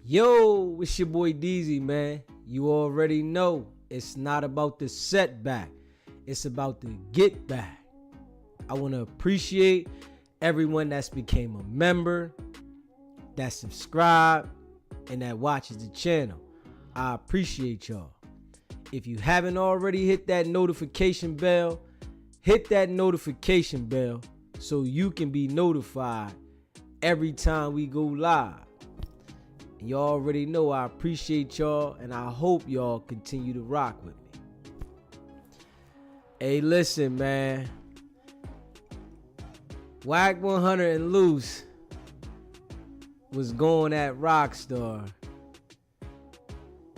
Yo, it's your boy DZ, man. You already know it's not about the setback. It's about the get back. I want to appreciate everyone that's became a member, that subscribed, and that watches the channel. I appreciate y'all. If you haven't already hit that notification bell, hit that notification bell so you can be notified every time we go live. And y'all already know I appreciate y'all, and I hope y'all continue to rock with me. Hey, listen, man. Wack 100 and Luce was going at Rockstar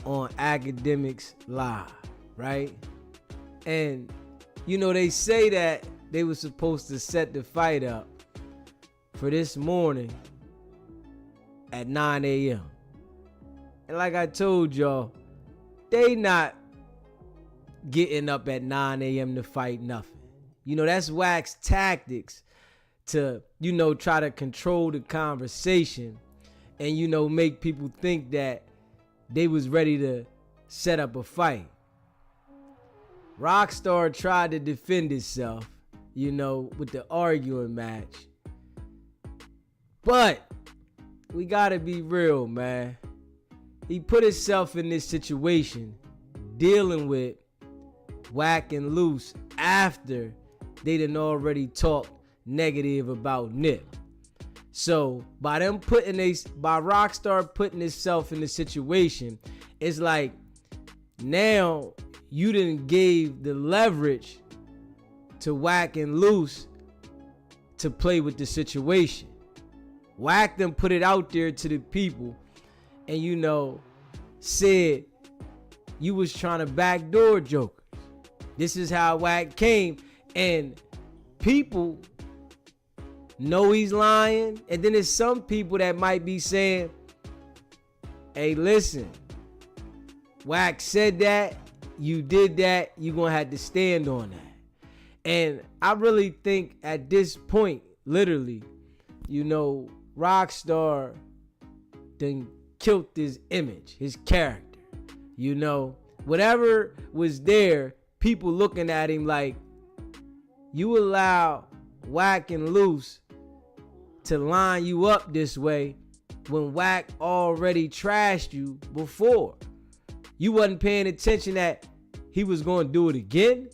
on Academics Live, right? And, you know, they say that they were supposed to set the fight up for this morning at 9 a.m. And like I told y'all, they not getting up at 9 a.m. to fight nothing. You know, that's Wack's tactics to, you know, try to control the conversation and, you know, make people think that they was ready to set up a fight. Rockstar tried to defend itself, you know, with the arguing match. But we gotta be real, man. He put himself in this situation dealing with Wack and Luce after they done already talked negative about Nip. So by Rockstar putting himself in the situation, it's like now you done gave the leverage to Wack and Luce to play with the situation. Wack them put it out there to the people and, you know, said you was trying to backdoor jokers. This is how Wack came, and people know he's lying. And then there's some people that might be saying, hey, listen, Wack said that, you did that, you're gonna have to stand on that. And I really think at this point, literally, you know, Rockstar done killed his image, his character. You know, whatever was there, people looking at him like, you allow Wack and Luce to line you up this way when Wack already trashed you before. You wasn't paying attention that he was going to do it again.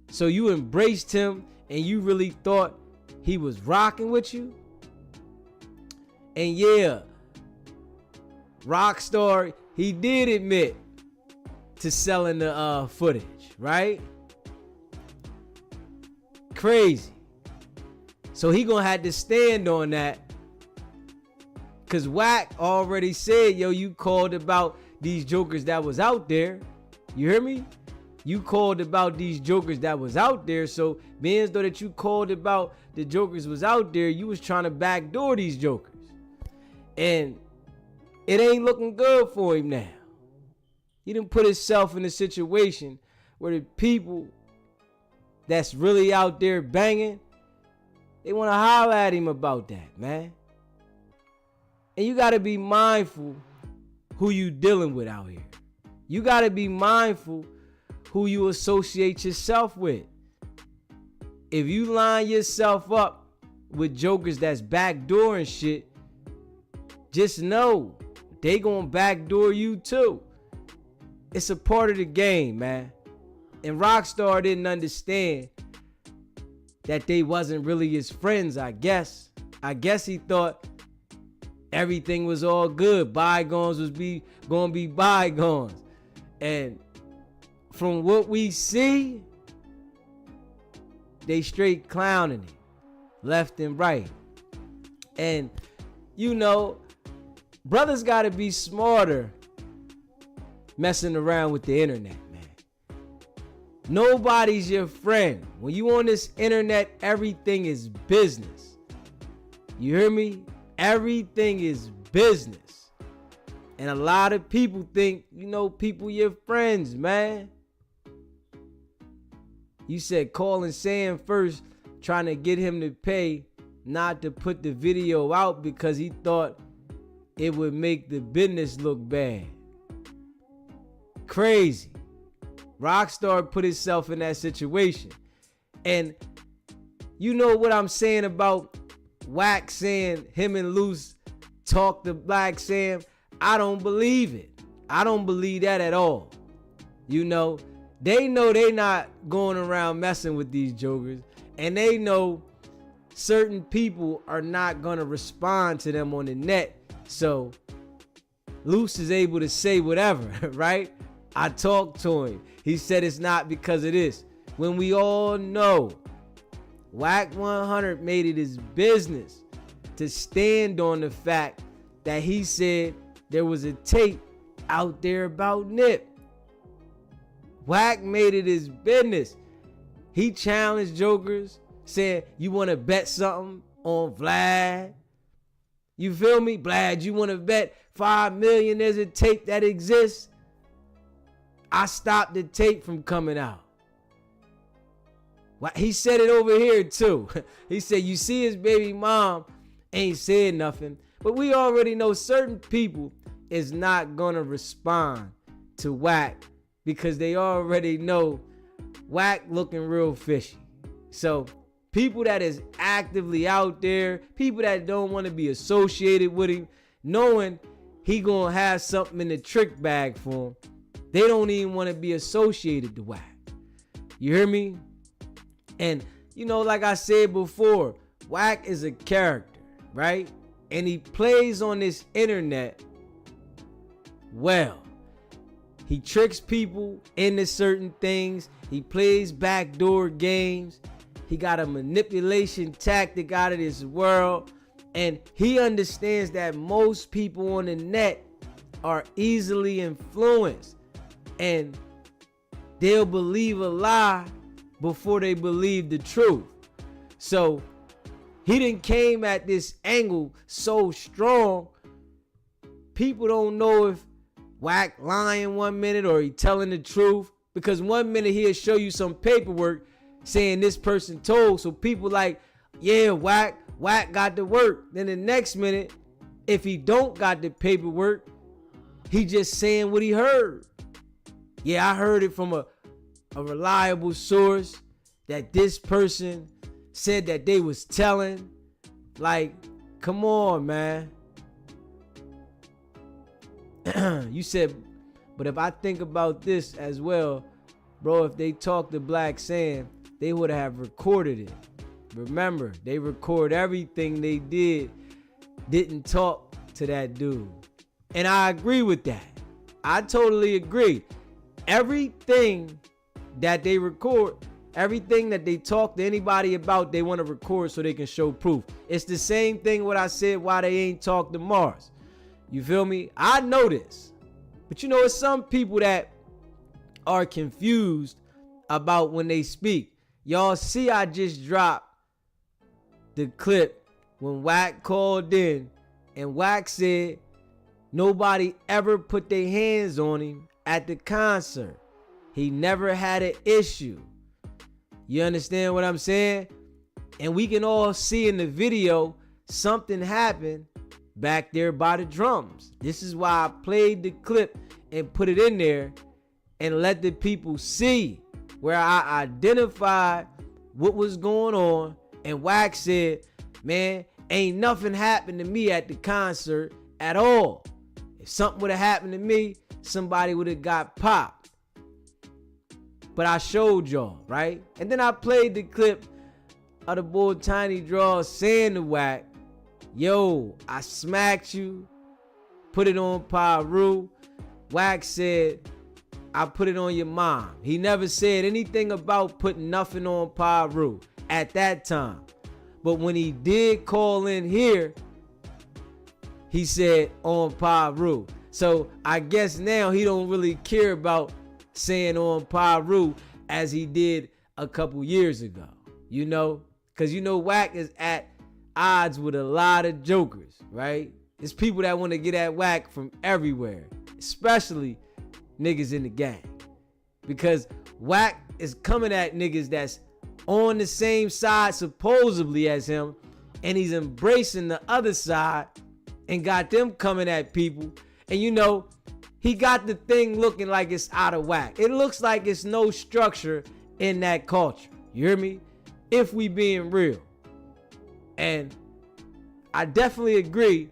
So you embraced him and you really thought he was rocking with you. And yeah, Rockstar, he did admit to selling the footage, right? Crazy. So he gonna have to stand on that, cause Wack already said, yo, you called about these jokers that was out there. You hear me? You called about these jokers that was out there. So being as though that you called about the jokers was out there, you was trying to backdoor these jokers. And it ain't looking good for him now. He done put himself in a situation where the people that's really out there banging, they want to holler at him about that, man. And you got to be mindful who you dealing with out here. You got to be mindful who you associate yourself with. If you line yourself up with jokers that's backdooring shit, just know they gonna backdoor you too. It's a part of the game, man. And Rockstar didn't understand that they wasn't really his friends, I guess. I guess he thought everything was all good. Bygones was gonna be bygones. And from what we see, they straight clowning it, left and right. And, you know, brothers gotta be smarter messing around with the internet, man. Nobody's your friend. When you on this internet, everything is business. You hear me? Everything is business. And a lot of people think, you know, people your friends, man. You said calling Sam first, trying to get him to pay not to put the video out because he thought it would make the business look bad. Crazy. Rockstar put himself in that situation. And you know what I'm saying about Wack saying him and Luce talk to Black Sam? I don't believe it. I don't believe that at all. You know they not going around messing with these jokers, and they know certain people are not gonna respond to them on the net. So Luce is able to say whatever, right? I talked to him. He said it's not because of this. When we all know Wack 100 made it his business to stand on the fact that he said there was a tape out there about Nip. Wack made it his business. He challenged jokers, saying, you want to bet something on Vlad? You feel me? Vlad, you want to bet 5 million there's a tape that exists? I stopped the tape from coming out. He said it over here too. He said, you see his baby mom ain't said nothing. But we already know certain people is not going to respond to Wack because they already know Wack looking real fishy. So people that is actively out there, people that don't want to be associated with him, knowing he going to have something in the trick bag for him, they don't even want to be associated to Wack. You hear me? And, you know, like I said before, Wack is a character, right? And he plays on this internet well. He tricks people into certain things. He plays backdoor games. He got a manipulation tactic out of this world. And he understands that most people on the net are easily influenced. And they'll believe a lie before they believe the truth. So he done came at this angle so strong, people don't know if Wack lying 1 minute or he telling the truth, because 1 minute he'll show you some paperwork saying this person told, so people like, yeah, Wack got the work. Then the next minute, if he don't got the paperwork, he just saying what he heard. Yeah, I heard it from a reliable source that this person said that they was telling. Like, come on, man. You said, but if I think about this as well, bro, if they talked to Black Sam, they would have recorded it. Remember, they record everything they didn't talk to that dude. And I agree with that. I totally agree. Everything that they record, everything that they talk to anybody about, they want to record so they can show proof. It's the same thing what I said why they ain't talk to Mars. You feel me? I know this. But you know, it's some people that are confused about when they speak. Y'all see I just dropped the clip when Wack called in and Wack said nobody ever put their hands on him at the concert. He never had an issue. You understand what I'm saying? And we can all see in the video something happened back there by the drums. This is why I played the clip and put it in there and let the people see where I identified what was going on. And Wack said, man, ain't nothing happened to me at the concert at all. If something would have happened to me, somebody would have got popped. But I showed y'all, right? And then I played the clip of the boy Tiny Draw saying to Wack, yo, I smacked you, put it on Pyru. Wack said, I put it on your mom. He never said anything about putting nothing on Pyru at that time. But when he did call in here, he said on Pyru. So I guess now he don't really care about saying on Pyru as he did a couple years ago, you know? Because you know Wack is at odds with a lot of jokers, right? It's people that want to get at Wack from everywhere, especially niggas in the gang. Because Wack is coming at niggas that's on the same side supposedly as him, and he's embracing the other side and got them coming at people. And you know, he got the thing looking like it's out of whack. It looks like it's no structure in that culture. You hear me? If we being real. And I definitely agree.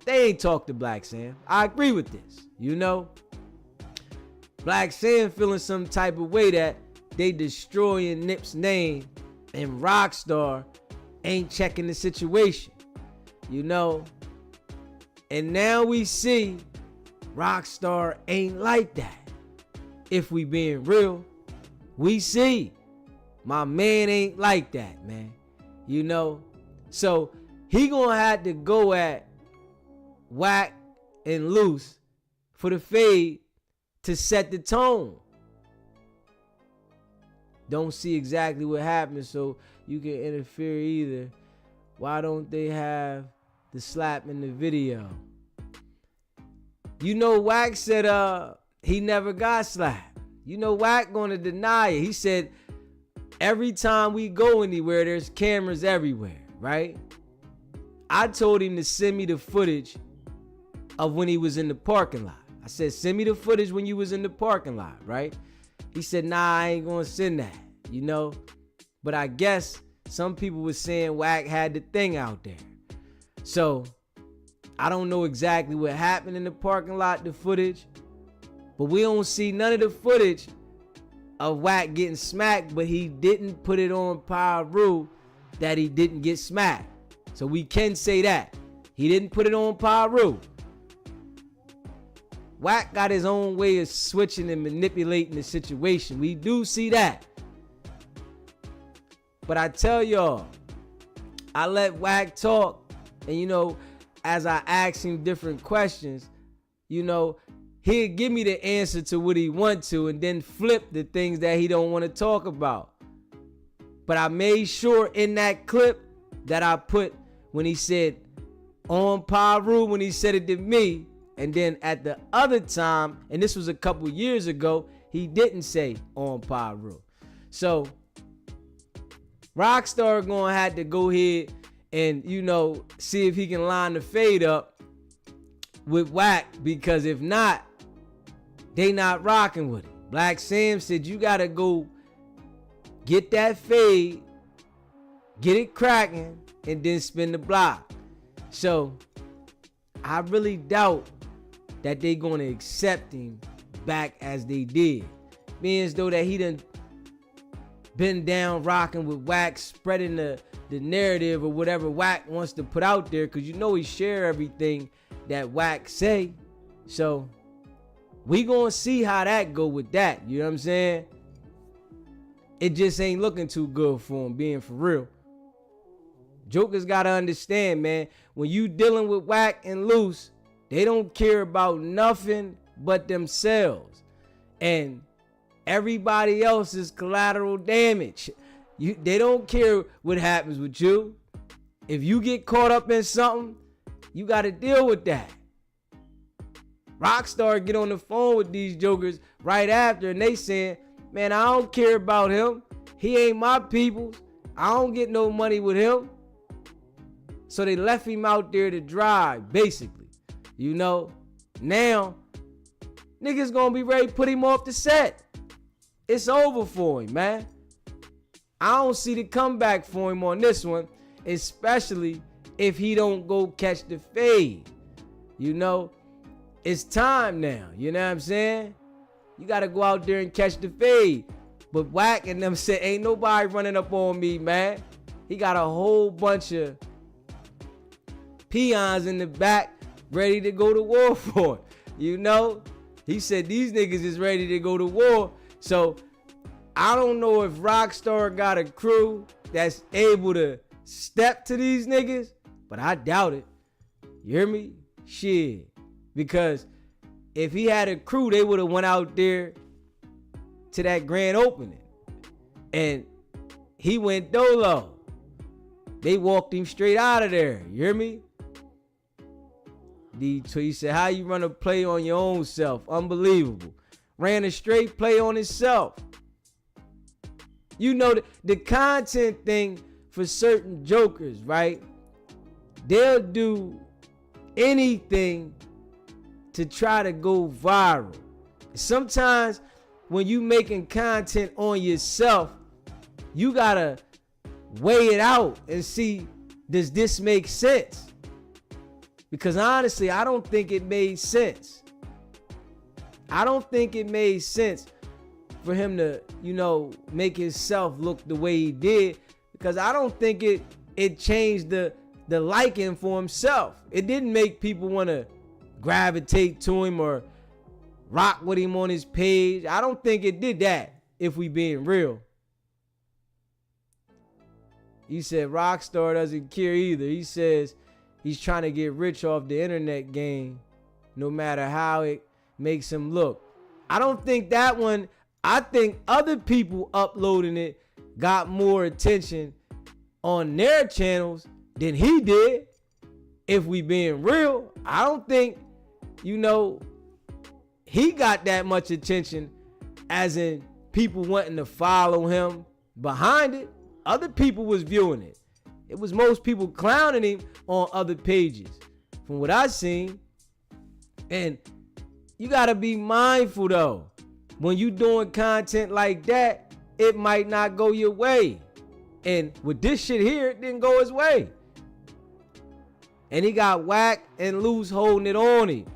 They ain't talk to Black Sam. I agree with this. You know, Black Sam feeling some type of way that they destroying Nip's name and Rockstar ain't checking the situation. You know, and now we see Rockstar ain't like that. If we being real, we see my man ain't like that, man. You know, so he gonna have to go at Wack and Luce for the fade to set the tone. Don't see exactly what happened, so you can interfere either. Why don't they have the slap in the video? You know, Wack said he never got slapped. You know, Wack gonna deny it. He said every time we go anywhere, there's cameras everywhere, right? I told him to send me the footage of when he was in the parking lot. I said, send me the footage when you was in the parking lot, right? He said, nah, I ain't gonna send that, you know? But I guess some people were saying Wack had the thing out there. So I don't know exactly what happened in the parking lot, the footage, but we don't see none of the footage of Wack getting smacked, but he didn't put it on Pyru that he didn't get smacked. So we can say that. He didn't put it on Pyru. Wack got his own way of switching and manipulating the situation. We do see that. But I tell y'all, I let Wack talk, and you know, as I ask him different questions, you know, he'll give me the answer to what he want to and then flip the things that he don't want to talk about. But I made sure in that clip that I put when he said on Pyru, when he said it to me, and then at the other time, and this was a couple years ago, he didn't say on Pyru. So Rockstar gonna have to go ahead and, you know, see if he can line the fade up with Wack, because if not, they not rocking with it. Black Sam said you gotta go get that fade, get it cracking, and then spin the block. So I really doubt that they gonna accept him back as they did. Being as though that he done been down rocking with Wack, spreading the narrative or whatever Wack wants to put out there, because you know he share everything that Wack say. So we gonna see how that go with that. You know what I'm saying? It just ain't looking too good for him, being for real. Jokers gotta understand, man, when you dealing with Wack and Luce, they don't care about nothing but themselves. And everybody else is collateral damage. They don't care what happens with you. If you get caught up in something, you got to deal with that. Rockstar get on the phone with these jokers right after, and they saying, man, I don't care about him. He ain't my peoples. I don't get no money with him. So they left him out there to dry, basically. You know, now niggas gonna be ready to put him off the set. It's over for him, man. I don't see the comeback for him on this one, especially if he don't go catch the fade. You know, it's time now. You know what I'm saying? You gotta go out there and catch the fade. But Wack and them said, ain't nobody running up on me, man. He got a whole bunch of peons in the back ready to go to war for it. You know, he said these niggas is ready to go to war. So I don't know if Rockstar got a crew that's able to step to these niggas, but I doubt it. You hear me? Shit. Because if he had a crew, they would have went out there to that grand opening. And he went dolo. They walked him straight out of there. You hear me? He said, how you run a play on your own self? Unbelievable. Ran a straight play on himself. You know, the content thing for certain jokers, right? They'll do anything to try to go viral. Sometimes when you making content on yourself, you gotta weigh it out and see, does this make sense? Because honestly, I don't think it made sense. I don't think it made sense for him to, make himself look the way he did, because I don't think it changed the liking for himself. It didn't make people want to gravitate to him or rock with him on his page. I don't think it did that, if we being real. He said Rockstar doesn't care either. He says he's trying to get rich off the internet game, no matter how it makes him look. I don't think that one. I think other people uploading it got more attention on their channels than he did. If we being real, I don't think, he got that much attention, as in people wanting to follow him behind it. Other people was viewing it. It was most people clowning him on other pages, from what I seen. And you gotta be mindful though. When you doing content like that, it might not go your way. And with this shit here, it didn't go his way. And he got Wack and Luce holding it on him.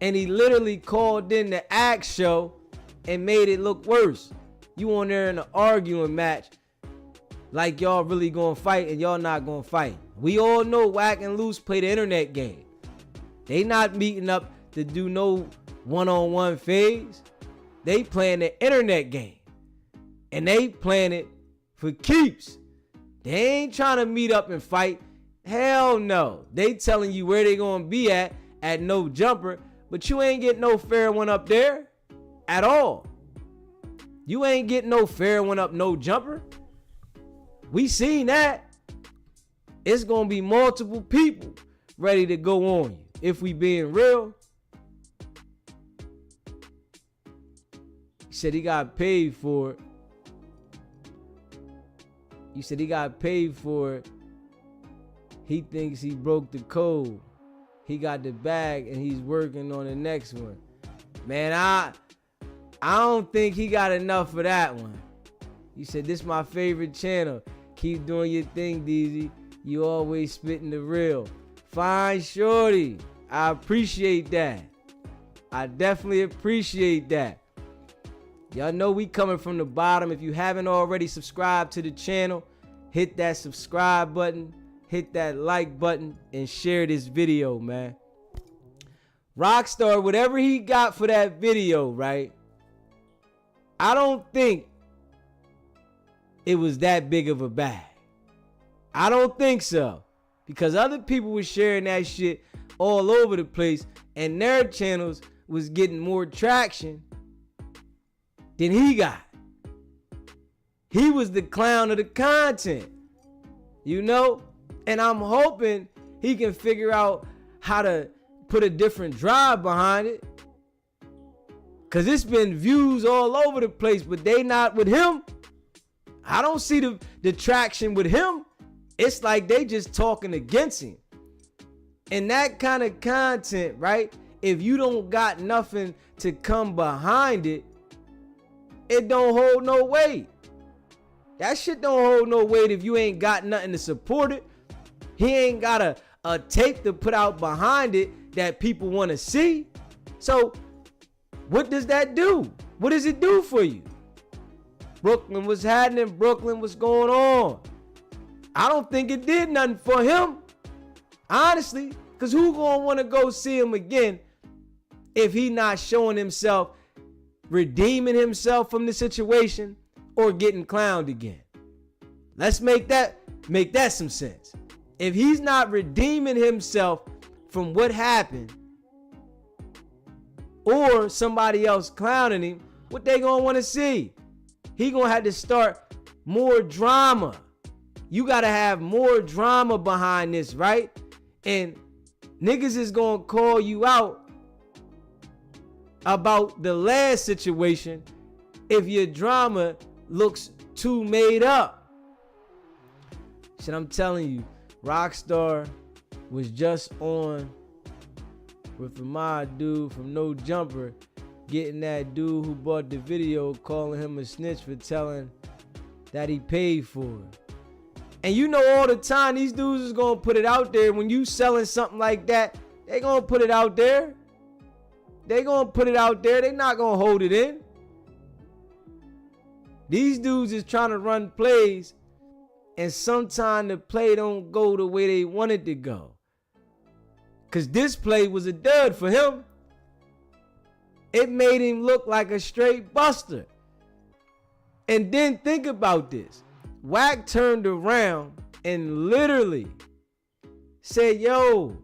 And he literally called in the act show and made it look worse. You on there in an arguing match like y'all really gonna fight, and y'all not gonna fight. We all know Wack and Luce play the internet game. They not meeting up to do no one-on-one phase. They playing the internet game. And they playing it for keeps. They ain't trying to meet up and fight. Hell no. They telling you where they gonna be at no jumper, but you ain't getting no fair one up there at all. You ain't getting no fair one up no jumper. We seen that. It's gonna be multiple people ready to go on you, if we being real. He said he got paid for it. You said he got paid for it. He thinks he broke the code. He got the bag and he's working on the next one. Man, I don't think he got enough for that one. You said, this is my favorite channel. Keep doing your thing, DZ. You always spitting the real. Fine, shorty. I appreciate that. I definitely appreciate that. Y'all know we coming from the bottom. If you haven't already subscribed to the channel, hit that subscribe button, hit that like button, and share this video, man. Rockstar, whatever he got for that video, right? I don't think it was that big of a bag. I don't think so. Because other people were sharing that shit all over the place, and their channels was getting more traction than he got. He was the clown of the content, and I'm hoping he can figure out how to put a different drive behind it, because it's been views all over the place, but they not with him. I don't see the traction with him. It's like they just talking against him. And that kind of content, right? If you don't got nothing to come behind it, it don't hold no weight. That shit don't hold no weight if you ain't got nothing to support it. He ain't got a tape to put out behind it that people want to see. So what does that do? What does it do for you? Brooklyn, what's happening? Brooklyn, what's going on? I don't think it did nothing for him, honestly, because who gonna want to go see him again if he not showing himself, redeeming himself from the situation, or getting clowned again? Let's make that some sense. If he's not redeeming himself from what happened, or somebody else clowning him, what they gonna want to see? He gonna have to start more drama. You gotta have more drama behind this, right? And niggas is gonna call you out about the last situation if your drama looks too made up. Shit, I'm telling you, Rockstar was just on with my dude from No Jumper getting that dude who bought the video, calling him a snitch for telling that he paid for it. And you know all the time these dudes is gonna put it out there. When you selling something like that, they gonna put it out there. They gonna put it out there. They not gonna hold it in. These dudes is trying to run plays, and sometimes the play don't go the way they want it to go. Cause this play was a dud for him. It made him look like a straight buster. And then think about this. Wack turned around and literally said, yo,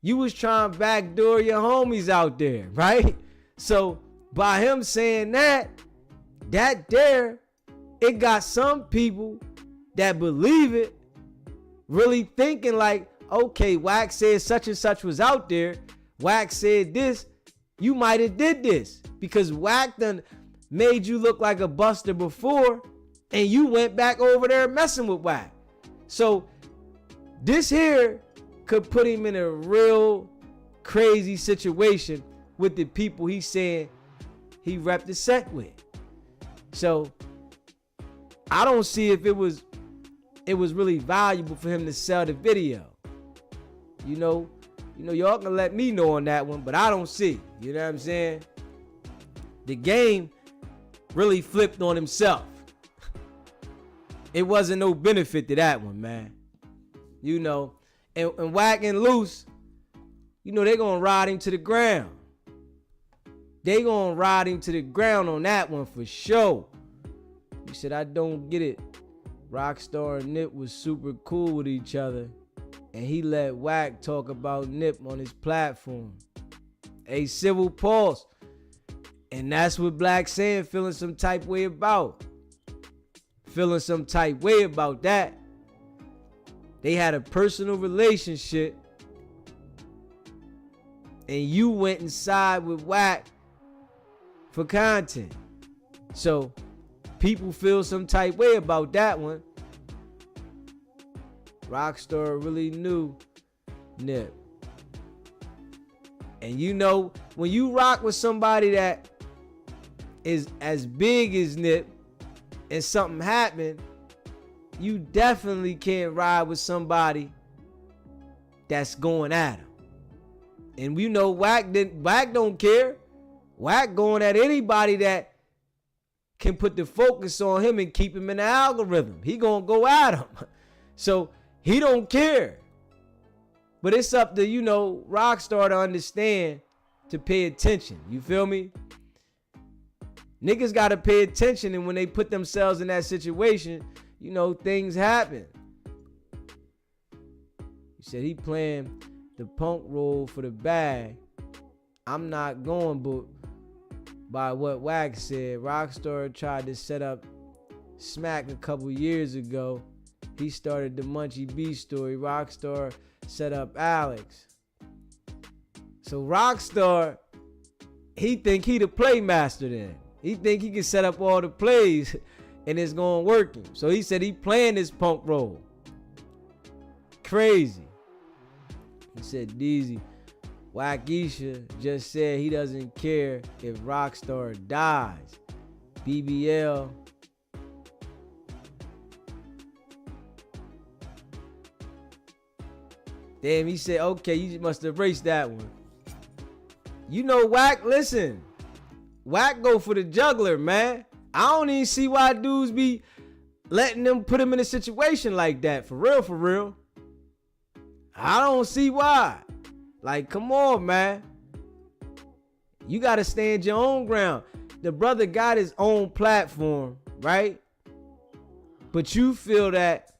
you was trying to backdoor your homies out there, right? So by him saying that there, it got some people that believe it really thinking like, okay, Wack said such and such was out there. Wack said this. You might have did this because Wack done made you look like a buster before, and you went back over there messing with Wack. So this here could put him in a real crazy situation with the people he's saying he repped the set with. So I don't see if it was really valuable for him to sell the video. You know, y'all can let me know on that one, but I don't see. You know what I'm saying? The game really flipped on himself. It wasn't no benefit to that one, man. You know, and Wack and Luce, you know, they're gonna ride him to the ground. They gonna ride him to the ground on that one for sure. He said, I don't get it. Rockstar and Nip was super cool with each other, and he let Wack talk about Nip on his platform. A civil pulse. And that's what Black saying, feeling some type way about. Feeling some type way about that. They had a personal relationship, and you went inside with Wack for content. So people feel some type way about that one. Rockstar really knew Nip. And you know, when you rock with somebody that is as big as Nip and something happened, you definitely can't ride with somebody that's going at him. And we know Wack don't care. Wack going at anybody that can put the focus on him and keep him in the algorithm. He gonna go at him. So he don't care. But it's up to, you know, Rockstar to understand to pay attention. You feel me? Niggas got to pay attention, and when they put themselves in that situation, you know, things happen. He said he playing the punk role for the bag. I'm not going, but by what Wack said, Rockstar tried to set up Smack a couple years ago. He started the Munchie B story. Rockstar set up Alex. So Rockstar, he think he the playmaster then. He think he can set up all the plays and it's gonna work him. So he said he playing this punk role. Crazy. He said Deezy, Wackisha just said he doesn't care if Rockstar dies. BBL. Damn, he said, okay, you must erase that one. You know, Wack, listen. Wack go for the juggler, man. I don't even see why dudes be letting them put him in a situation like that. For real, for real. I don't see why. Like, come on, man. You got to stand your own ground. The brother got his own platform, right? But you feel that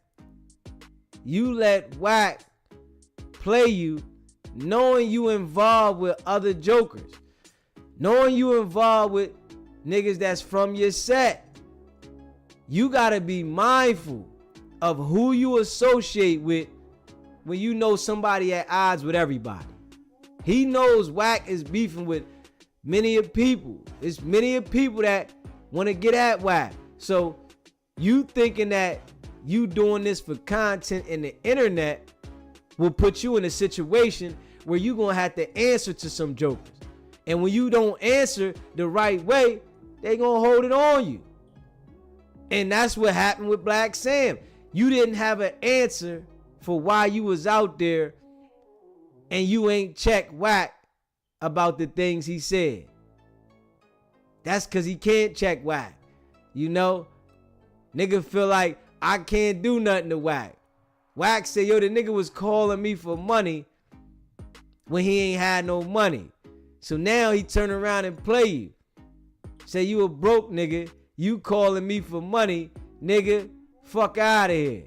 you let Wack play you, knowing you involved with other jokers, knowing you involved with niggas that's from your set. You gotta be mindful of who you associate with when you know somebody at odds with everybody. He knows Wack is beefing with many of people. It's many of people that want to get at Wack. So you thinking that you doing this for content in the internet, will put you in a situation where you're going to have to answer to some jokers. And when you don't answer the right way, they going to hold it on you. And that's what happened with Black Sam. You didn't have an answer for why you was out there, and you ain't checked Wack about the things he said. That's because he can't check Wack. You know? Nigga feel like I can't do nothing to Wack. Wack said, yo, the nigga was calling me for money when he ain't had no money. So now he turn around and play you. Say you a broke nigga. You calling me for money. Nigga, fuck out of here.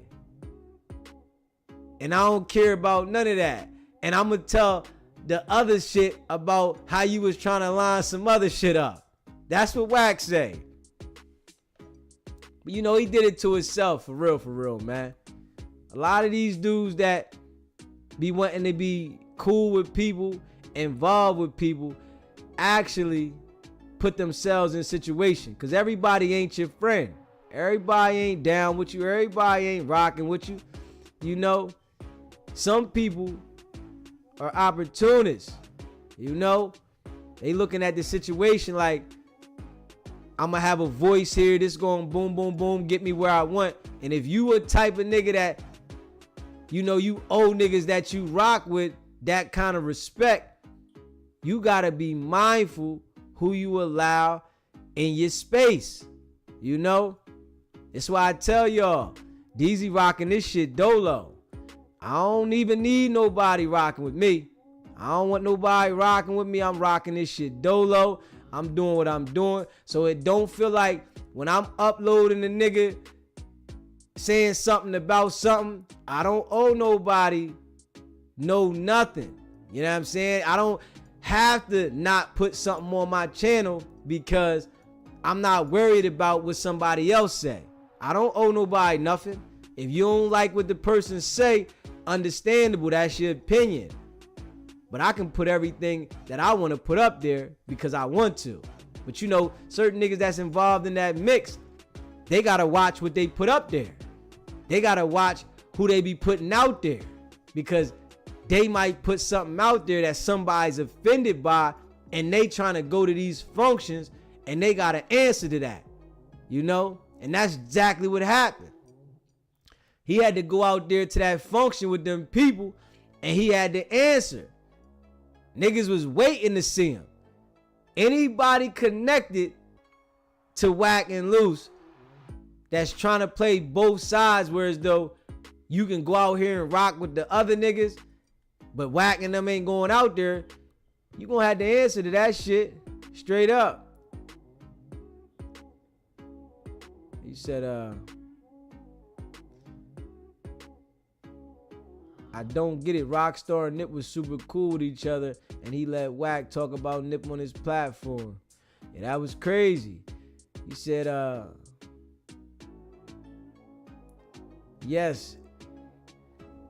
And I don't care about none of that. And I'm going to tell the other shit about how you was trying to line some other shit up. That's what Wack say. But you know, he did it to himself, for real, man. A lot of these dudes that be wanting to be cool with people, involved with people, actually put themselves in a situation. Because everybody ain't your friend. Everybody ain't down with you. Everybody ain't rocking with you. You know, some people are opportunists. You know, they looking at the situation like, I'm going to have a voice here. This going boom, boom, boom, get me where I want. And if you a type of nigga that, you know, you owe niggas that you rock with that kind of respect, you got to be mindful who you allow in your space. You know? That's why I tell y'all, DZ rocking this shit dolo. I don't even need nobody rocking with me. I don't want nobody rocking with me. I'm rocking this shit dolo. I'm doing what I'm doing. So it don't feel like when I'm uploading a nigga saying something about something, I don't owe nobody nothing. You know what I'm saying? I don't have to not put something on my channel because I'm not worried about what somebody else say. I don't owe nobody nothing. If you don't like what the person say, understandable, that's your opinion. But I can put everything that I want to put up there because I want to. But you know, certain niggas that's involved in that mix, they got to watch what they put up there. They got to watch who they be putting out there. Because they might put something out there that somebody's offended by, and they trying to go to these functions and they got to answer to that. You know? And that's exactly what happened. He had to go out there to that function with them people and he had to answer. Niggas was waiting to see him. Anybody connected to Wack and Luce that's trying to play both sides, whereas though you can go out here and rock with the other niggas, but Wack and them ain't going out there, you gonna have to answer to that shit straight up. He said, I don't get it. Rockstar and Nip was super cool with each other, and he let Wack talk about Nip on his platform. Yeah, that was crazy. He said, yes,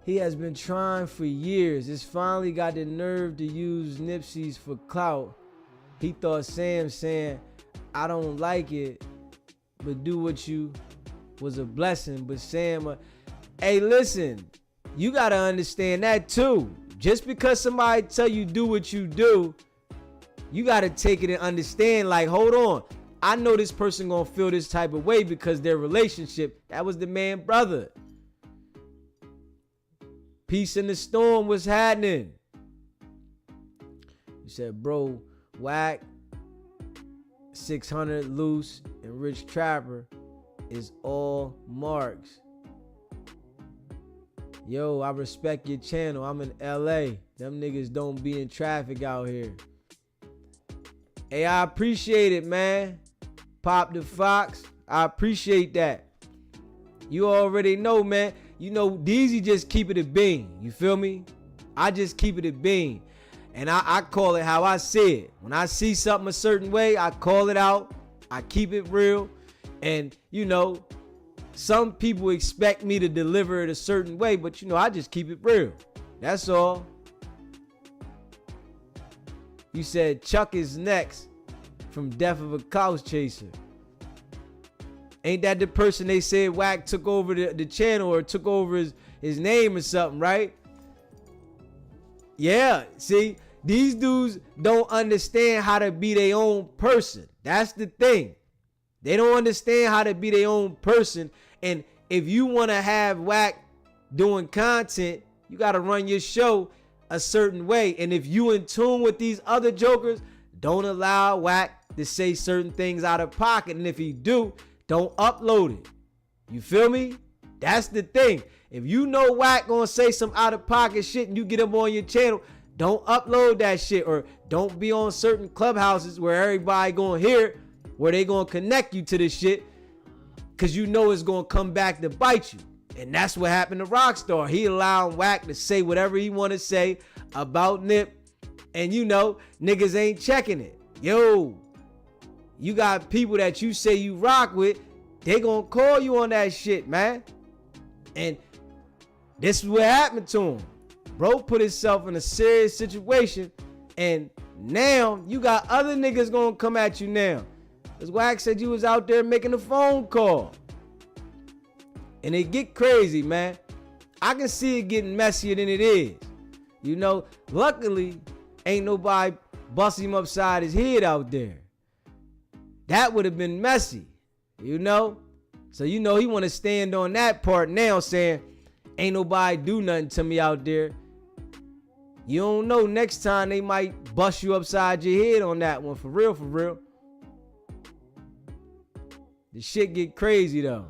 he has been trying for years. It's finally got the nerve to use Nipsey's for clout. He thought Sam saying, I don't like it, but do what you was a blessing. But Sam, hey, listen. You got to understand that too. Just because somebody tell you do what you do, you got to take it and understand, like, hold on. I know this person going to feel this type of way because their relationship, that was the man brother. Peace in the storm was happening. You said, bro, Wack, 600, Luce, and Rich Trapper is all marks. Yo, I respect your channel. I'm in LA. Them niggas don't be in traffic out here. Hey, I appreciate it, man. Pop the Fox. I appreciate that. You already know, man. You know, DZ just keep it a bean. You feel me? I just keep it a bean. And I call it how I see it. When I see something a certain way, I call it out. I keep it real. And, you know, some people expect me to deliver it a certain way, but you know, I just keep it real. That's all. You said Chuck is next from Death of a Couch Chaser. Ain't that the person they said Wack took over the channel or took over his name or something, right? Yeah, see, these dudes don't understand how to be their own person. That's the thing. They don't understand how to be their own person. And if you want to have Wack doing content, you got to run your show a certain way. And if you in tune with these other jokers, don't allow Wack to say certain things out of pocket. And if he do, don't upload it. You feel me? That's the thing. If you know Wack gonna say some out of pocket shit and you get him on your channel, don't upload that shit, or don't be on certain clubhouses where everybody gonna hear it, where they gonna connect you to this shit, cause you know it's gonna come back to bite you. And that's what happened to Rockstar. He allowed Wack to say whatever he wanna say about Nip, and you know, niggas ain't checking it. Yo, you got people that you say you rock with, they gonna call you on that shit, man. And this is what happened to him. Bro put himself in a serious situation, and now you got other niggas gonna come at you now. Cause Wack said you was out there making a phone call. And it get crazy, man. I can see it getting messier than it is. You know, luckily, ain't nobody busting him upside his head out there. That would have been messy, you know? So, you know, he want to stand on that part now, saying, ain't nobody do nothing to me out there. You don't know, next time they might bust you upside your head on that one, for real, for real. The shit get crazy, though.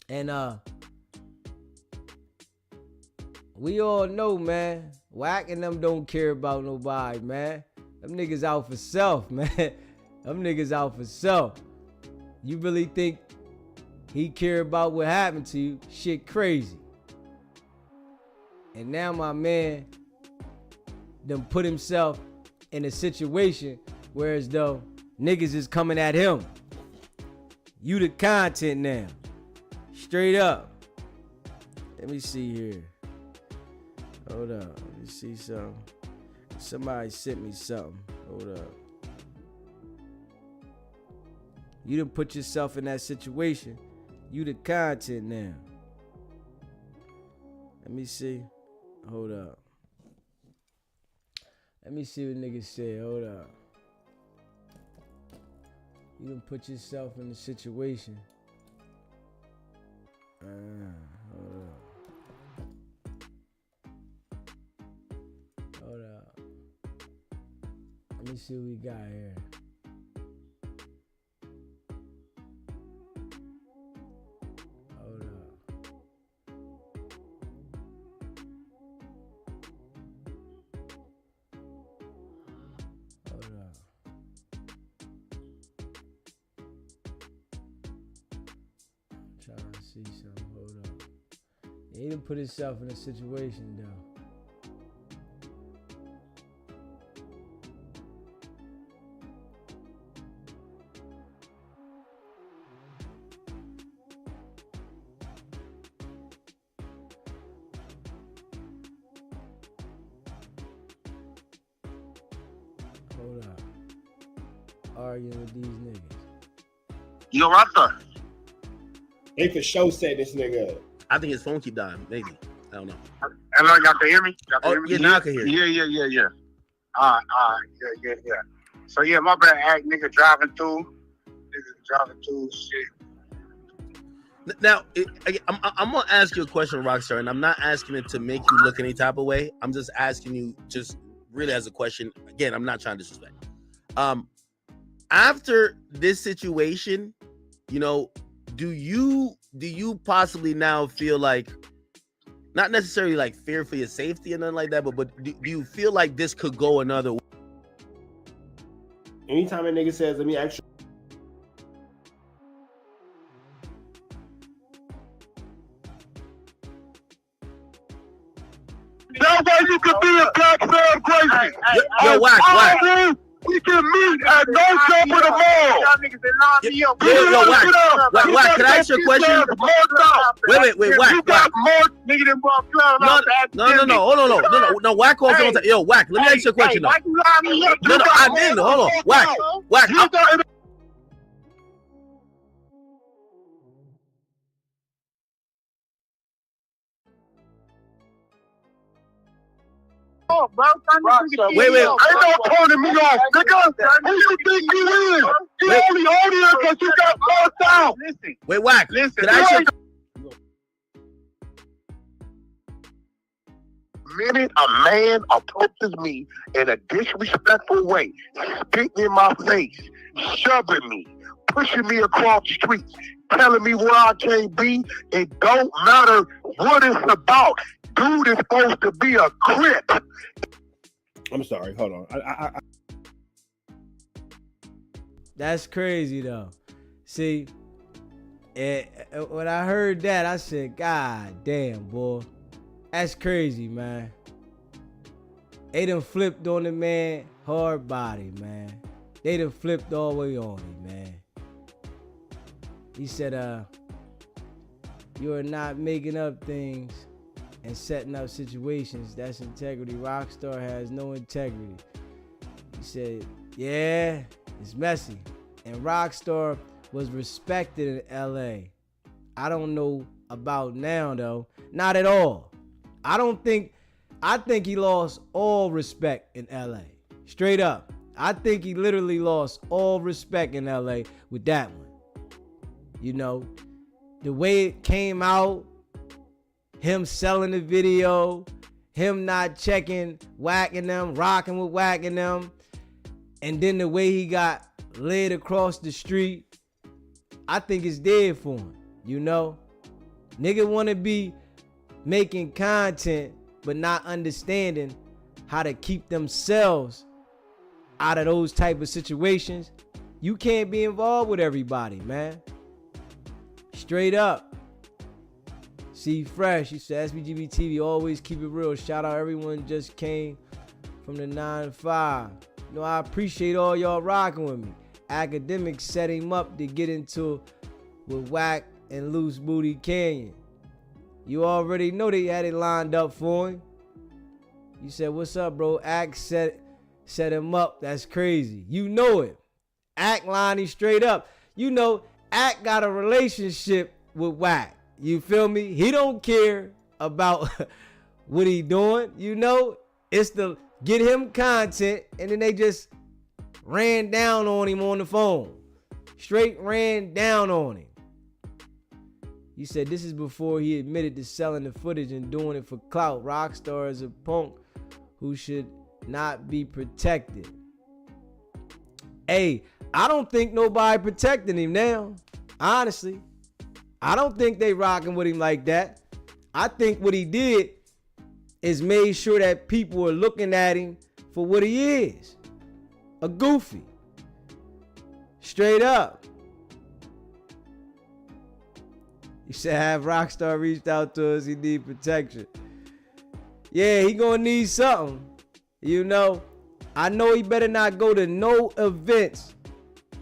And, we all know, man, Wack and them don't care about nobody, man. Them niggas out for self, man. Them niggas out for self. You really think he care about what happened to you? Shit crazy. And now my man done put himself in a situation where as though niggas is coming at him. You the content now. Straight up. Let me see here. Hold up. Let me see something. Somebody sent me something. Hold up. You done put yourself in that situation. You the content now. Let me see. Hold up. Let me see what niggas say. Hold up. You done put yourself in the situation. Hold up. Hold up. Let me see what we got here. Hold up. Hold up. I'm trying to see something. Hold up. He didn't put himself in a situation though. Hold up. Arguing with these niggas. Yo, Rockstar. They for sure set this nigga up. I think his phone keep dying. Maybe. I don't know. Hello, y'all can hear me? Y'all can hear me? Yeah, now I can hear you. Yeah. Yeah. So, yeah, my bad, act nigga driving through. Shit. Now, I'm going to ask you a question, Rockstar, and I'm not asking it to make you look any type of way. I'm just asking you just really as a question. Again, I'm not trying to disrespect. After this situation, you know, do you possibly now feel like, not necessarily like fear for your safety and nothing like that, but do you feel like this could go another way? Anytime a nigga says, let me actually. That way you can be a black man crazy. Yo, Wack. We can meet at No Shop for the Mall. Wack, can I ask you a question? Wait, Wack. No, hold on. No, Wack calls on. Yo, Wack, let me ask you a question though. No, I didn't. Hold on. Wack. Wait. Ain't no turning me off, nigga. Who you think you is? You only on here because you got forced out. Listen. Wait, Wack. Listen. Can I ask you? Minute a man approaches me in a disrespectful way, spitting in my face, shoving me, pushing me across the street, telling me where I can't be, it don't matter what it's about. Dude is supposed to be a crip. I'm sorry. Hold on. That's crazy though. See, when I heard that, I said, God damn, boy. That's crazy, man. They done flipped on the man, hard body, man. They done flipped all the way on him, man. He said, you are not making up things and setting up situations. That's integrity. Rockstar has no integrity. He said, yeah, it's messy. And Rockstar was respected in LA. I don't know about now, though. Not at all. I think he lost all respect in LA. Straight up. I think he literally lost all respect in LA with that one. You know, the way it came out, him selling the video, him not checking, whacking them, rocking with whacking them, and then the way he got laid across the street, I think it's dead for him, you know? Nigga wanna be making content but not understanding how to keep themselves out of those type of situations. You can't be involved with everybody, man. Straight up. See Fresh, he said SBGB TV, always keep it real. Shout out everyone just came from the 9-5. You know, I appreciate all y'all rocking with me. Academics set him up to get into with Wack and Luce Booty Canyon. You already know they had it lined up for him. You said, what's up, bro? Act set him up. That's crazy. You know it. Act lined him straight up. You know, Act got a relationship with Wack. You feel me? He don't care about what he doing. You know, it's to get him content, and then they just ran down on him on the phone. Straight ran down on him. You said this is before he admitted to selling the footage and doing it for clout. Rockstar is a punk who should not be protected. Hey, I don't think nobody protecting him now. Honestly, I don't think they rocking with him like that. I think what he did is made sure that people are looking at him for what he is. A goofy. Straight up. You said, have Rockstar reached out to us, he need protection. Yeah, he gonna need something. You know, I know he better not go to no events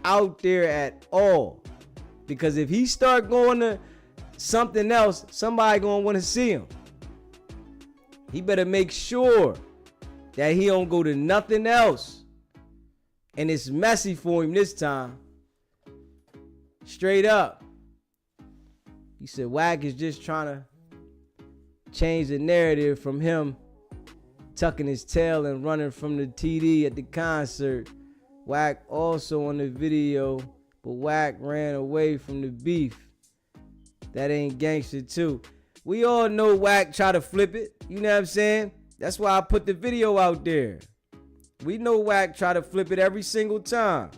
out there at all. Because if he start going to something else, somebody gonna want to see him. He better make sure that he don't go to nothing else. And it's messy for him this time. Straight up. He said Wack is just trying to change the narrative from him tucking his tail and running from the TD at the concert. Wack also on the video, but Wack ran away from the beef. That ain't gangster too. We all know Wack try to flip it. You know what I'm saying? That's why I put the video out there. We know Wack try to flip it every single time.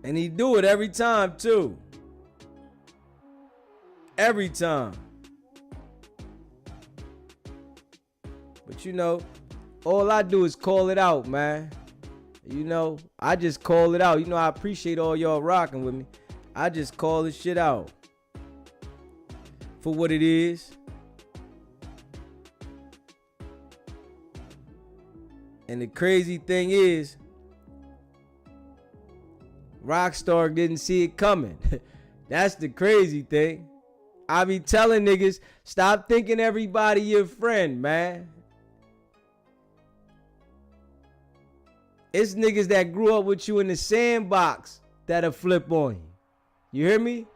And he do it every time too. Every time. But you know, all I do is call it out, man. You know, I just call it out. You know, I appreciate all y'all rocking with me. I just call this shit out for what it is. And the crazy thing is, Rockstar didn't see it coming. That's the crazy thing. I be telling niggas, stop thinking everybody your friend, man. It's niggas that grew up with you in the sandbox that'll flip on you. You hear me?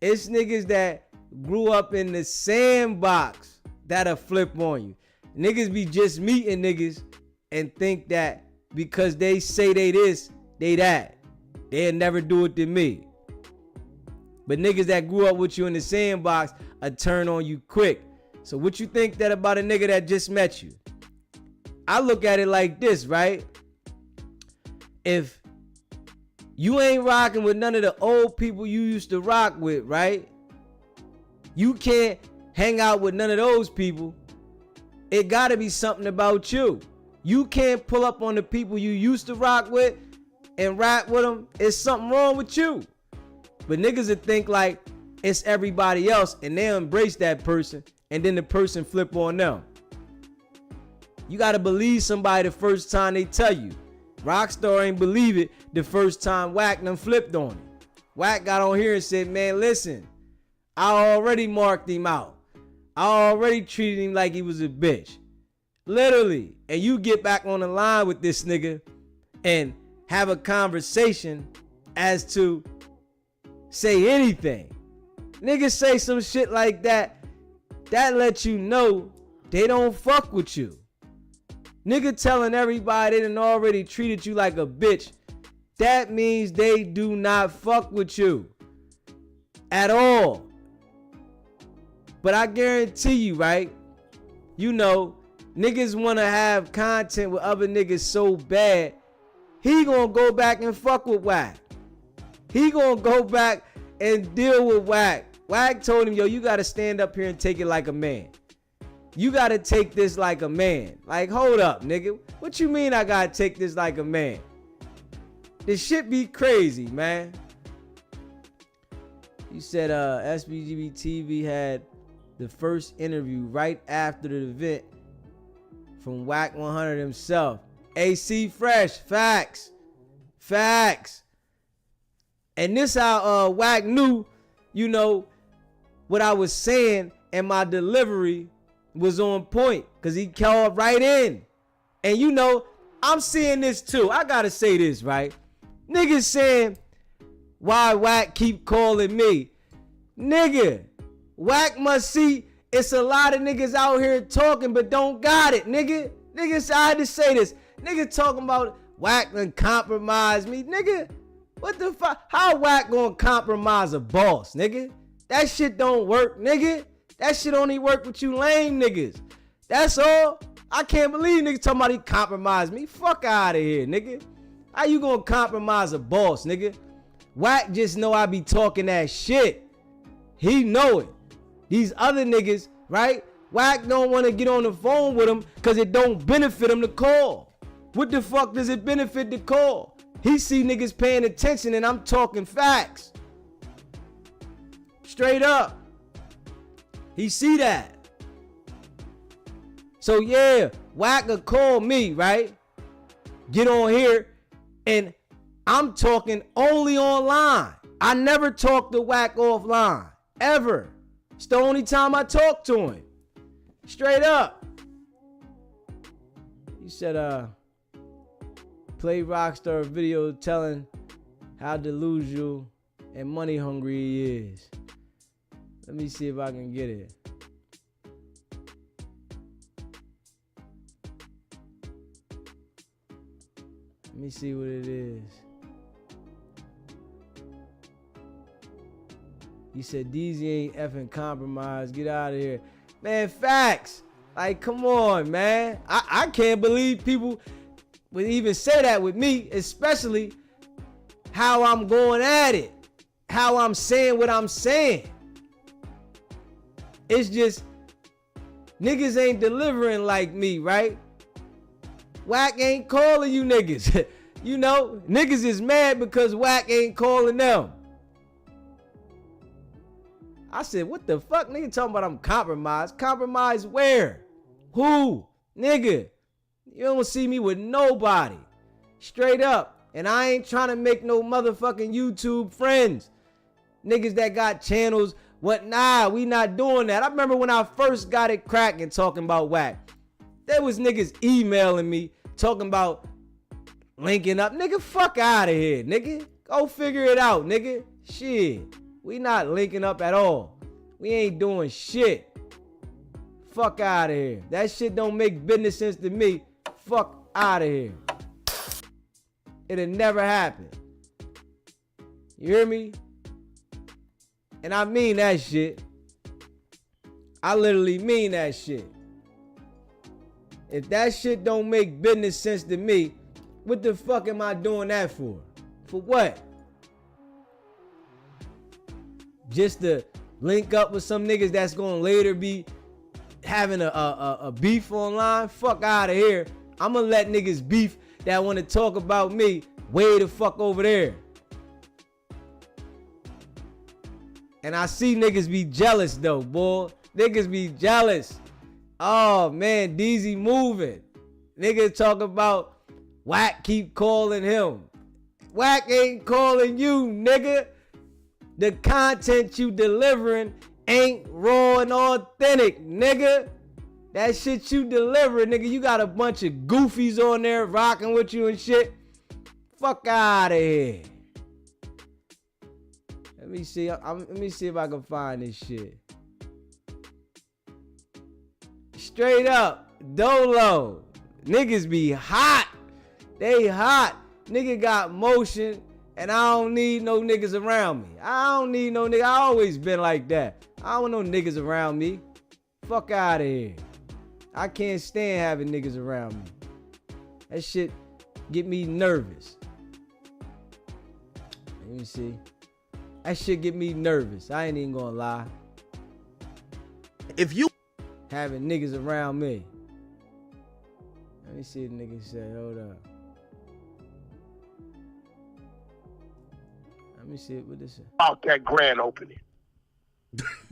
It's niggas that grew up in the sandbox that'll flip on you. Niggas be just meeting niggas and think that because they say they this, they that. They'll never do it to me. But niggas that grew up with you in the sandbox turn on you quick. So what you think that about a nigga that just met you? I look at it like this, right? If you ain't rocking with none of the old people you used to rock with, right? You can't hang out with none of those people. It gotta be something about you. You can't pull up on the people you used to rock with and rap with them. It's something wrong with you. But niggas would think like it's everybody else and they embrace that person and then the person flip on them. You gotta believe somebody the first time they tell you. Rockstar ain't believe it the first time Wack done flipped on him. Wack got on here and said, man, listen, I already marked him out. I already treated him like he was a bitch. Literally. And you get back on the line with this nigga and have a conversation as to say anything. Niggas say some shit like that. That lets you know they don't fuck with you. Nigga telling everybody they done already treated you like a bitch. That means they do not fuck with you at all. But I guarantee you, right? You know, niggas want to have content with other niggas so bad, he gonna go back and fuck with Wack. He gonna go back and deal with Wack. Wack told him, yo, you gotta stand up here and take it like a man. You gotta take this like a man. Like, hold up, nigga. What you mean I gotta take this like a man? This shit be crazy, man. You said SBGB TV had the first interview right after the event from Wack 100 himself. AC Fresh, facts. Facts. And this how Wack knew, you know, what I was saying and my delivery was on point because he called right in. And you know, I'm seeing this too. I gotta say this, right? Niggas saying, why Wack keep calling me? Nigga, Wack must see it's a lot of niggas out here talking but don't got it, nigga. Niggas, I had to say this. Nigga talking about Wack done compromise me. Nigga, what the fuck? How Wack gonna compromise a boss, nigga? That shit don't work, nigga. That shit only work with you lame niggas. That's all. I can't believe niggas talking about he compromised me. Fuck out of here, nigga. How you gonna compromise a boss, nigga? Wack just know I be talking that shit. He know it. These other niggas, right? Wack don't want to get on the phone with him because it don't benefit him to call. What the fuck does it benefit to call? He see niggas paying attention and I'm talking facts. Straight up. He see that. So yeah, Wack could call me, right? Get on here and I'm talking only online. I never talk to Wack offline. Ever. It's the only time I talk to him. Straight up. He said, play Rockstar video telling how delusional and money hungry he is. Let me see if I can get it. Let me see what it is. He said, DZ ain't effing compromised. Get out of here. Man, facts. Like, come on, man. I can't believe people would even say that with me, especially how I'm going at it. How I'm saying what I'm saying. It's just, niggas ain't delivering like me, right? Wack ain't calling you niggas. You know, niggas is mad because Wack ain't calling them. I said, what the fuck? Nigga talking about I'm compromised. Compromised where? Who? Nigga, you don't see me with nobody. Straight up. And I ain't trying to make no motherfucking YouTube friends. Niggas that got channels. What? Nah, we not doing that. I remember when I first got it cracking talking about Wack. There was niggas emailing me talking about linking up. Nigga, fuck out of here, nigga. Go figure it out, nigga. Shit. We not linking up at all. We ain't doing shit. Fuck out of here. That shit don't make business sense to me. Fuck out of here. It'll never happen. You hear me? And I mean that shit. I literally mean that shit. If that shit don't make business sense to me, what the fuck am I doing that for? For what? Just to link up with some niggas that's gonna later be having a beef online? Fuck out of here. I'm gonna let niggas beef that wanna talk about me way the fuck over there. And I see niggas be jealous though, boy. Niggas be jealous. Oh man, DZ moving. Niggas talk about Wack keep calling him. Wack ain't calling you, nigga. The content you delivering ain't raw and authentic, nigga. That shit you delivering, nigga. You got a bunch of goofies on there rocking with you and shit. Fuck out of here. Let me see. Let me see if I can find this shit. Straight up, Dolo. Niggas be hot. They hot. Nigga got motion, and I don't need no niggas around me. I don't need no nigga. I always been like that. I don't want no niggas around me. Fuck out of here. I can't stand having niggas around me. That shit get me nervous. Let me see. That shit get me nervous. I ain't even gonna lie. If you having niggas around me. Let me see what the nigga say. Hold up. Let me see what this is. Out that grand opening.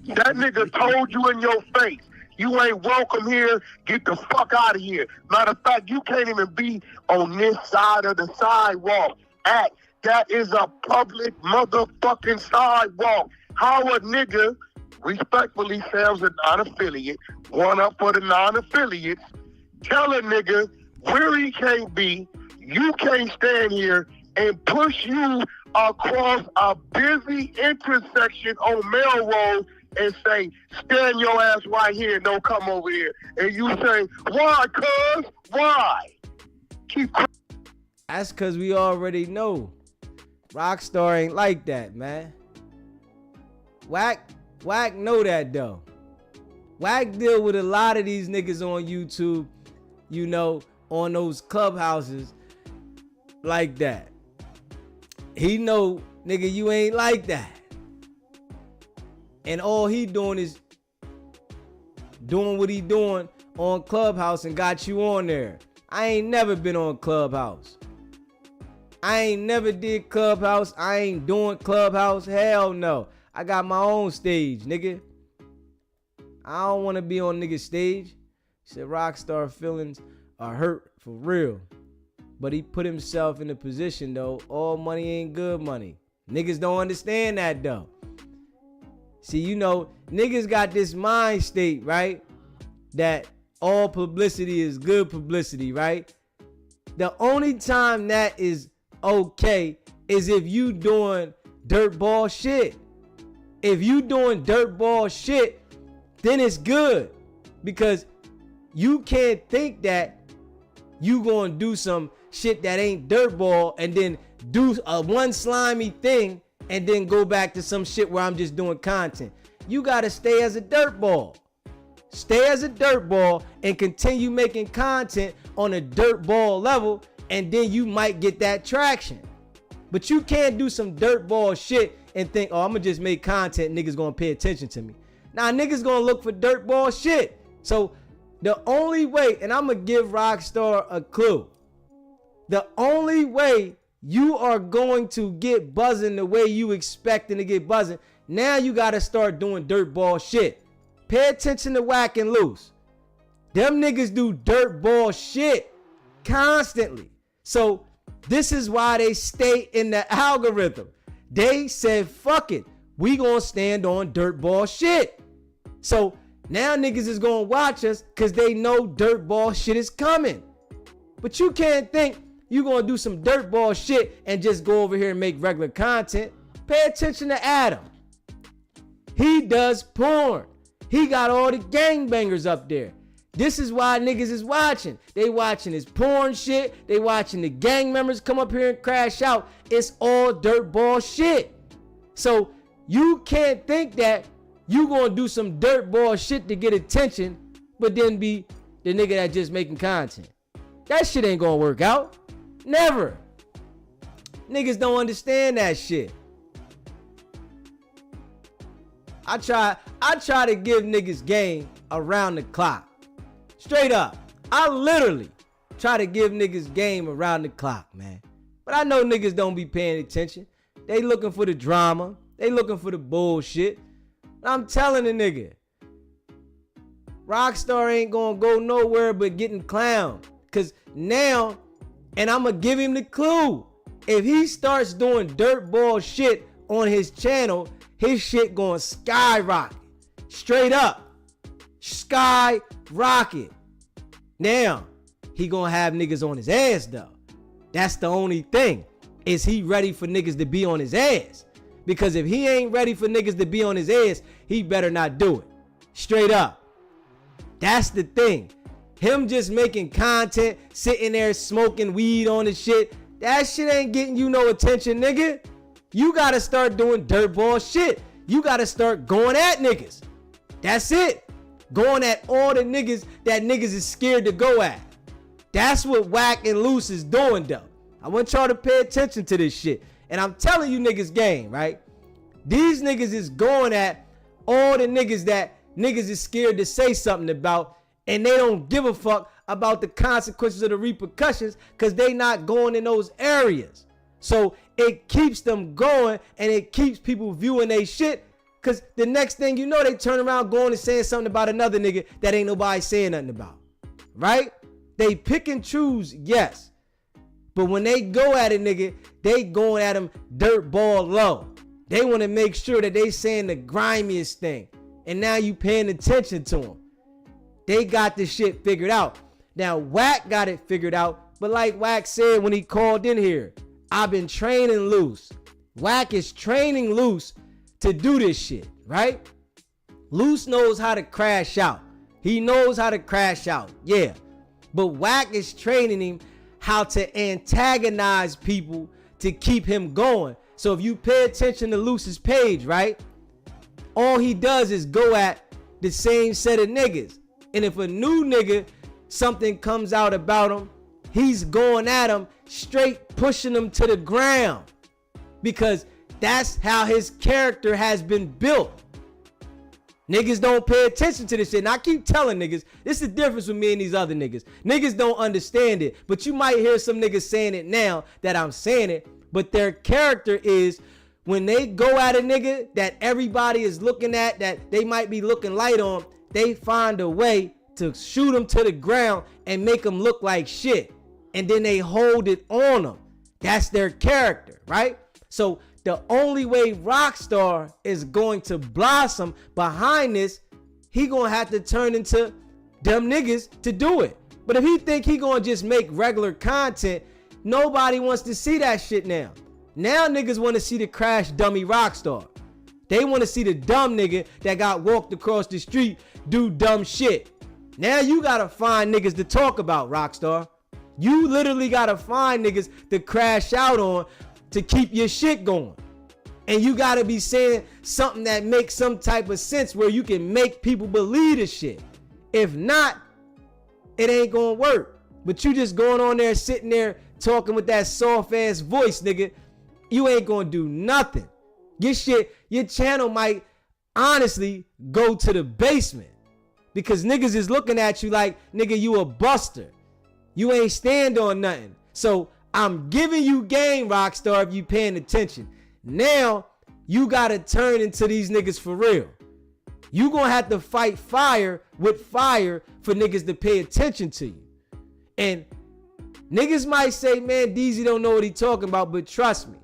That nigga told you in your face, you ain't welcome here, get the fuck out of here. Matter of fact, you can't even be on this side of the sidewalk. That is a public motherfucking sidewalk. How a nigga respectfully sells a non-affiliate, one up for the non-affiliates, tell a nigga where he can't be, you can't stand here, and push you across a busy intersection on Melrose and say, stand your ass right here and don't come over here. And you say, why, cuz? Why? Keep. That's because we already know. Rockstar ain't like that, man. Wack know that, though. Wack deal with a lot of these niggas on YouTube, you know, on those clubhouses like that. He know, nigga, you ain't like that. And all he doing is doing what he doing on Clubhouse and got you on there. I ain't never been on Clubhouse. I ain't never did Clubhouse. I ain't doing Clubhouse. Hell no. I got my own stage, nigga. I don't want to be on nigga's stage. He said Rockstar feelings are hurt for real. But he put himself in a position, though, all money ain't good money. Niggas don't understand that, though. See, you know, niggas got this mind state, right? That all publicity is good publicity, right? The only time that is okay is if you doing dirtball shit. If you doing dirtball shit, then it's good. Because you can't think that you gonna do some shit that ain't dirtball and then do a one slimy thing and then go back to some shit where I'm just doing content. You gotta stay as a dirtball. Stay as a dirtball and continue making content on a dirtball level, and then you might get that traction. But you can't do some dirtball shit and think, oh, I'm gonna just make content, niggas gonna pay attention to me. Nah, niggas gonna look for dirtball shit. So the only way, and I'm gonna give Rockstar a clue. The only way you are going to get buzzing the way you expecting to get buzzing, now you gotta start doing dirtball shit. Pay attention to Wack and Luce. Them niggas do dirtball shit constantly. So this is why they stay in the algorithm. They said, fuck it. We gonna stand on dirtball shit. So now niggas is gonna watch us because they know dirtball shit is coming. But you can't think you gonna do some dirtball shit and just go over here and make regular content. Pay attention to Adam. He does porn. He got all the gangbangers up there. This is why niggas is watching. They watching his porn shit. They watching the gang members come up here and crash out. It's all dirtball shit. So you can't think that you gonna do some dirtball shit to get attention, but then be the nigga that just making content. That shit ain't gonna work out. Never. Niggas don't understand that shit. I try to give niggas game around the clock. Straight up. I literally try to give niggas game around the clock, man. But I know niggas don't be paying attention. They looking for the drama. They looking for the bullshit. I'm telling the nigga, Rockstar ain't gonna go nowhere but getting clowned. Cause now, and I'ma give him the clue. If he starts doing dirtball shit on his channel, his shit going skyrocket. Straight up. Skyrocket. Now, he gonna have niggas on his ass though. That's the only thing. Is he ready for niggas to be on his ass? Because if he ain't ready for niggas to be on his ass, he better not do it. Straight up. That's the thing. Him just making content, sitting there smoking weed on his shit, that shit ain't getting you no attention, nigga. You gotta start doing dirtball shit. You gotta start going at niggas. That's it. Going at all the niggas that niggas is scared to go at. That's what Wack and Luce is doing though. I want y'all to pay attention to this shit. And I'm telling you niggas game, right? These niggas is going at all the niggas that niggas is scared to say something about, and they don't give a fuck about the consequences of the repercussions because they not going in those areas. So it keeps them going and it keeps people viewing they shit, because the next thing you know, they turn around going and saying something about another nigga that ain't nobody saying nothing about. Right? They pick and choose, yes. But when they go at a nigga, they going at him dirt ball low. They want to make sure that they saying the grimiest thing. And now you paying attention to them. They got this shit figured out. Now, Wack got it figured out. But like Wack said when he called in here, I've been training Luce. Wack is training Luce to do this shit, right? Luce knows how to crash out. He knows how to crash out, yeah. But Wack is training him how to antagonize people to keep him going. So if you pay attention to Luce's page, right? All he does is go at the same set of niggas. And if a new nigga, something comes out about him, he's going at him, straight pushing him to the ground. Because that's how his character has been built. Niggas don't pay attention to this shit. And I keep telling niggas, this is the difference with me and these other niggas. Niggas don't understand it. But you might hear some niggas saying it now that I'm saying it. But their character is, when they go at a nigga that everybody is looking at, that they might be looking light on, they find a way to shoot them to the ground and make them look like shit. And then they hold it on them. That's their character, right? So the only way Rockstar is going to blossom behind this, he gonna have to turn into them niggas to do it. But if he think he gonna just make regular content, nobody wants to see that shit now. Now niggas want to see the crash dummy Rockstar. They want to see the dumb nigga that got walked across the street do dumb shit. Now you gotta find niggas to talk about, Rockstar. You literally gotta find niggas to crash out on to keep your shit going. And you gotta be saying something that makes some type of sense where you can make people believe this shit. If not, it ain't gonna work. But you just going on there, sitting there, talking with that soft ass voice, nigga, you ain't gonna do nothing. Your channel might honestly go to the basement. Because niggas is looking at you like, nigga, you a buster. You ain't stand on nothing. So I'm giving you game, Rockstar, if you paying attention. Now, you gotta turn into these niggas for real. You gonna have to fight fire with fire for niggas to pay attention to you. And niggas might say, man, DZ don't know what he talking about, but trust me,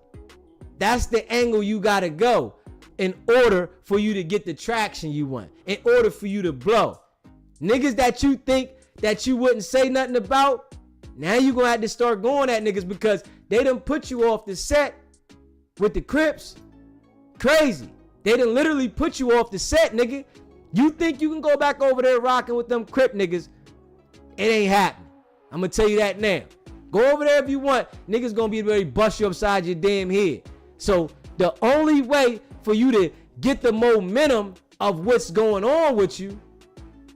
that's the angle you gotta go in order for you to get the traction you want, in order for you to blow. Niggas that you think that you wouldn't say nothing about, now you gonna have to start going at niggas because they done put you off the set with the Crips. Crazy. They done literally put you off the set, nigga. You think you can go back over there rocking with them Crip niggas? It ain't happening. I'm gonna tell you that now. Go over there if you want. Niggas gonna be ready to bust you upside your damn head. So the only way for you to get the momentum of what's going on with you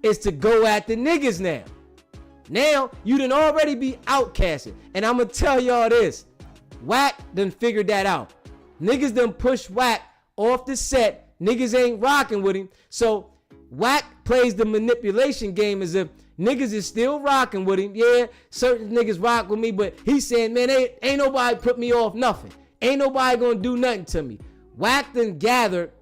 is to go at the niggas now. Now you done already be outcasted. And I'm gonna tell y'all this. Wack done figured that out. Niggas done pushed Wack off the set. Niggas ain't rocking with him. So Wack plays the manipulation game as if niggas is still rocking with him. Yeah, certain niggas rock with me, but he's saying, man, ain't nobody put me off nothing. Ain't nobody gonna do nothing to me. Wack done gathered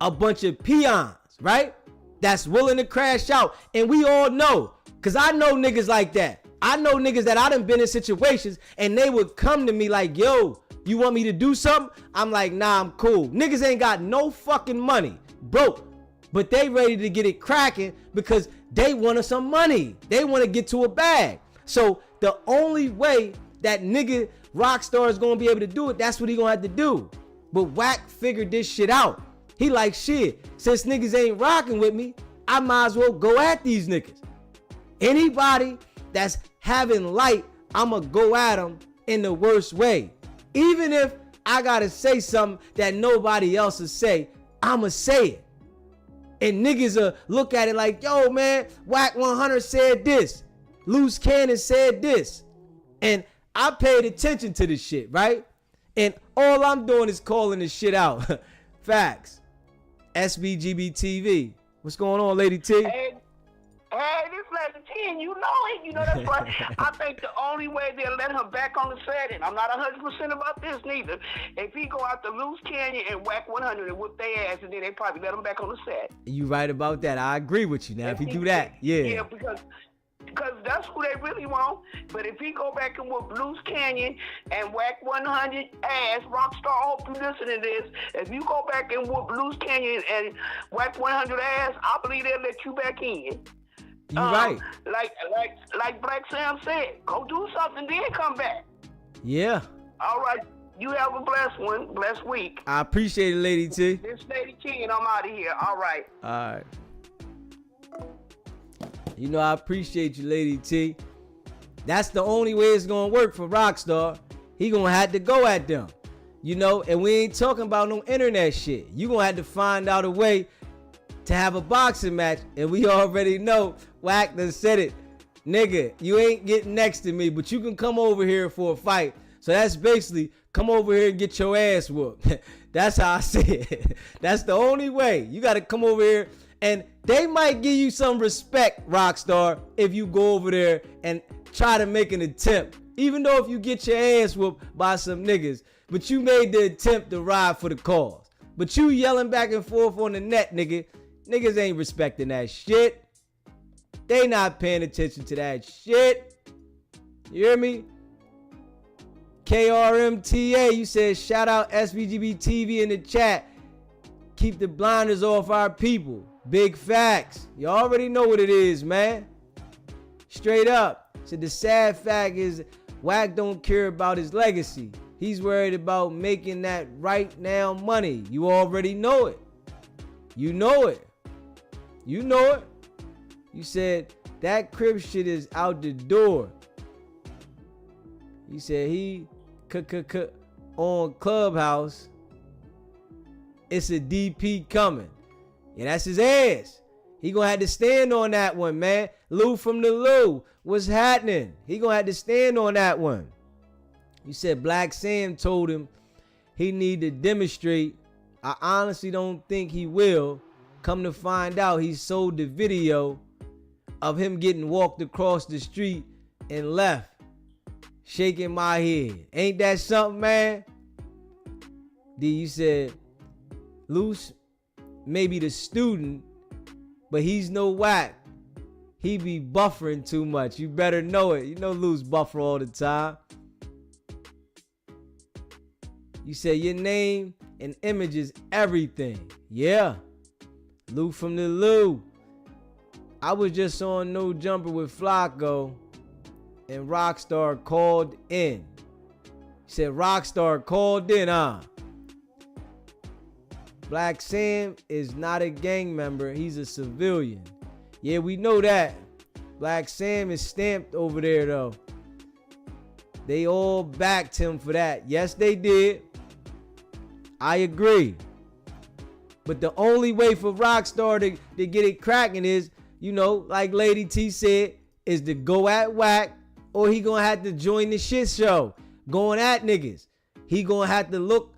a bunch of peons, right? That's willing to crash out. And we all know, because I know niggas like that. I know niggas that I done been in situations and they would come to me like, yo, you want me to do something? I'm like, nah, I'm cool. Niggas ain't got no fucking money. Broke. But they ready to get it cracking because they wanted some money. They want to get to a bag. So the only way that nigga Rockstar is going to be able to do it, that's what he going to have to do. But Wack figured this shit out. He like, shit, since niggas ain't rocking with me, I might as well go at these niggas. Anybody that's having light, I'ma go at them in the worst way. Even if I got to say something that nobody else will say, I'ma say it. And niggas look at it like, yo, man, Wack 100 said this. Luce Cannon said this. And I paid attention to this shit, right? And all I'm doing is calling this shit out. Facts. SBGB TV. What's going on, Lady T? Hey, this Lady T, and you know it. You know that's why I think the only way they'll let him back on the set, and I'm not 100% about this neither, if he go out to Luce Canyon and Wack 100 and whoop their ass, and then they probably let him back on the set. You right about that. I agree with you. Now, if he do that, yeah. Yeah, because that's who they really want. But if he go back and whoop Luce Canyon and Wack 100 ass, Rockstar, I hope you listen to this. If you go back and whoop Luce Canyon and Wack 100 ass, I believe they'll let you back in. You right. Like Black Sam said, go do something, then come back. Yeah. All right. You have a blessed week. I appreciate it, Lady T. This Lady T, and I'm out of here. All right. All right. You know, I appreciate you, Lady T. That's the only way it's gonna work for Rockstar. He gonna have to go at them. You know, and we ain't talking about no internet shit. You gonna have to find out a way to have a boxing match. And we already know, Wack done said it. Nigga, you ain't getting next to me, but you can come over here for a fight. So that's basically, come over here and get your ass whooped. That's how I say it. That's the only way. You gotta come over here. And they might give you some respect, Rockstar, if you go over there and try to make an attempt. Even though if you get your ass whooped by some niggas, but you made the attempt to ride for the cause. But you yelling back and forth on the net, nigga. Niggas ain't respecting that shit. They not paying attention to that shit. You hear me? KRMTA, you said shout out SBGB TV in the chat. Keep the blinders off our people. Big facts. You already know what it is, man. Straight up. So the sad fact is Wack don't care about his legacy. He's worried about making that right now money. You already know it. You know it. You know it. You said that Crip shit is out the door. He said he on Clubhouse. It's a DP coming. Yeah, that's his ass. He gonna have to stand on that one, man. Lou from the Lou. What's happening? He gonna have to stand on that one. You said Black Sam told him he need to demonstrate. I honestly don't think he will. Come to find out, he sold the video of him getting walked across the street and left. Shaking my head. Ain't that something, man? D, you said Luce maybe the student, but he's no Wack. He be buffering too much. You better know it. You know Luce buffer all the time. You say your name and image is everything. Yeah. Lou from the Lou. I was just on No Jumper with Flacco and Rockstar called in. He said Rockstar called in, huh? Black Sam is not a gang member. He's a civilian. Yeah, we know that. Black Sam is stamped over there, though. They all backed him for that. Yes, they did. I agree. But the only way for Rockstar to get it cracking is, you know, like Lady T said, is to go at Wack, or he gonna have to join the shit show. Going at niggas. He gonna have to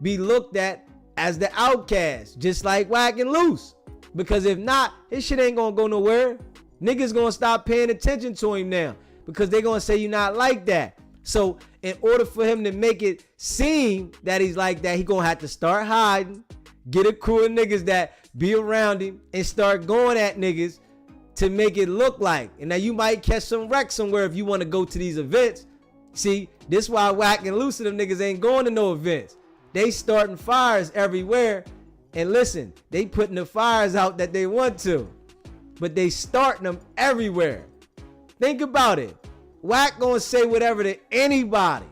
be looked at as the outcast, just like Wack and Luce. Because if not, his shit ain't gonna go nowhere. Niggas gonna stop paying attention to him now because they gonna say you're not like that. So in order for him to make it seem that he's like that, he gonna have to start hiding, get a crew of niggas that be around him, and start going at niggas to make it look like. And now you might catch some wreck somewhere if you want to go to these events. See, this why Wack and Luce them niggas ain't going to no events. They starting fires everywhere. And listen, they putting the fires out that they want to, but they starting them everywhere. Think about it. Wack gonna say whatever to anybody.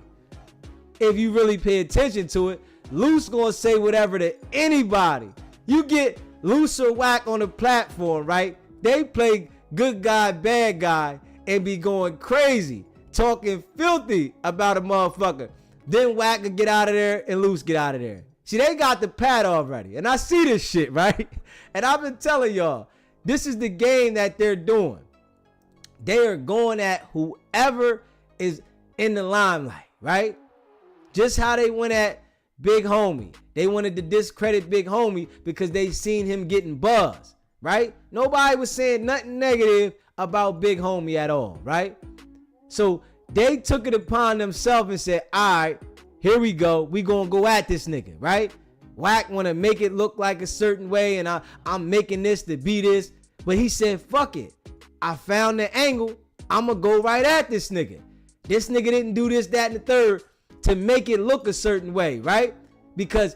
If you really pay attention to it, Luce gonna say whatever to anybody. You get Luce or Wack on the platform, right? They play good guy, bad guy, and be going crazy, talking filthy about a motherfucker. Then Wack can get out of there and Luce get out of there. See, they got the pad already. And I see this shit, right? And I've been telling y'all, this is the game that they're doing. They are going at whoever is in the limelight, right? Just how they went at Big Homie. They wanted to discredit Big Homie because they seen him getting buzz, right? Nobody was saying nothing negative about Big Homie at all, right? So they took it upon themselves and said, all right, here we go. We gonna go at this nigga, right? Wack wanna make it look like a certain way, and I'm making this to be this. But he said, fuck it. I found the angle. I'ma go right at this nigga. This nigga didn't do this, that, and the third to make it look a certain way, right? Because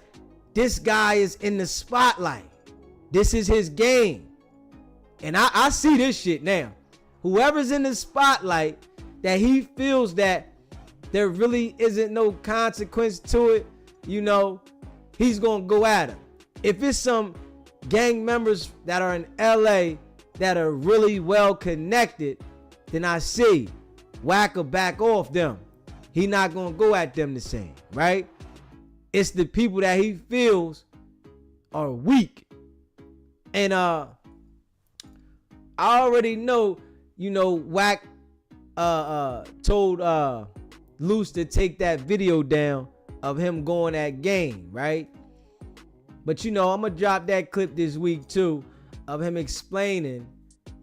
this guy is in the spotlight. This is his game. And I see this shit now. Whoever's in the spotlight that he feels that there really isn't no consequence to it, you know, he's gonna go at him. If it's some gang members that are in LA that are really well connected, then I see Wack will back off them. He not gonna go at them the same, right? It's the people that he feels are weak. And I already know, you know, Wack told Luce to take that video down of him going at game, right? But you know, I'm gonna drop that clip this week too of him explaining,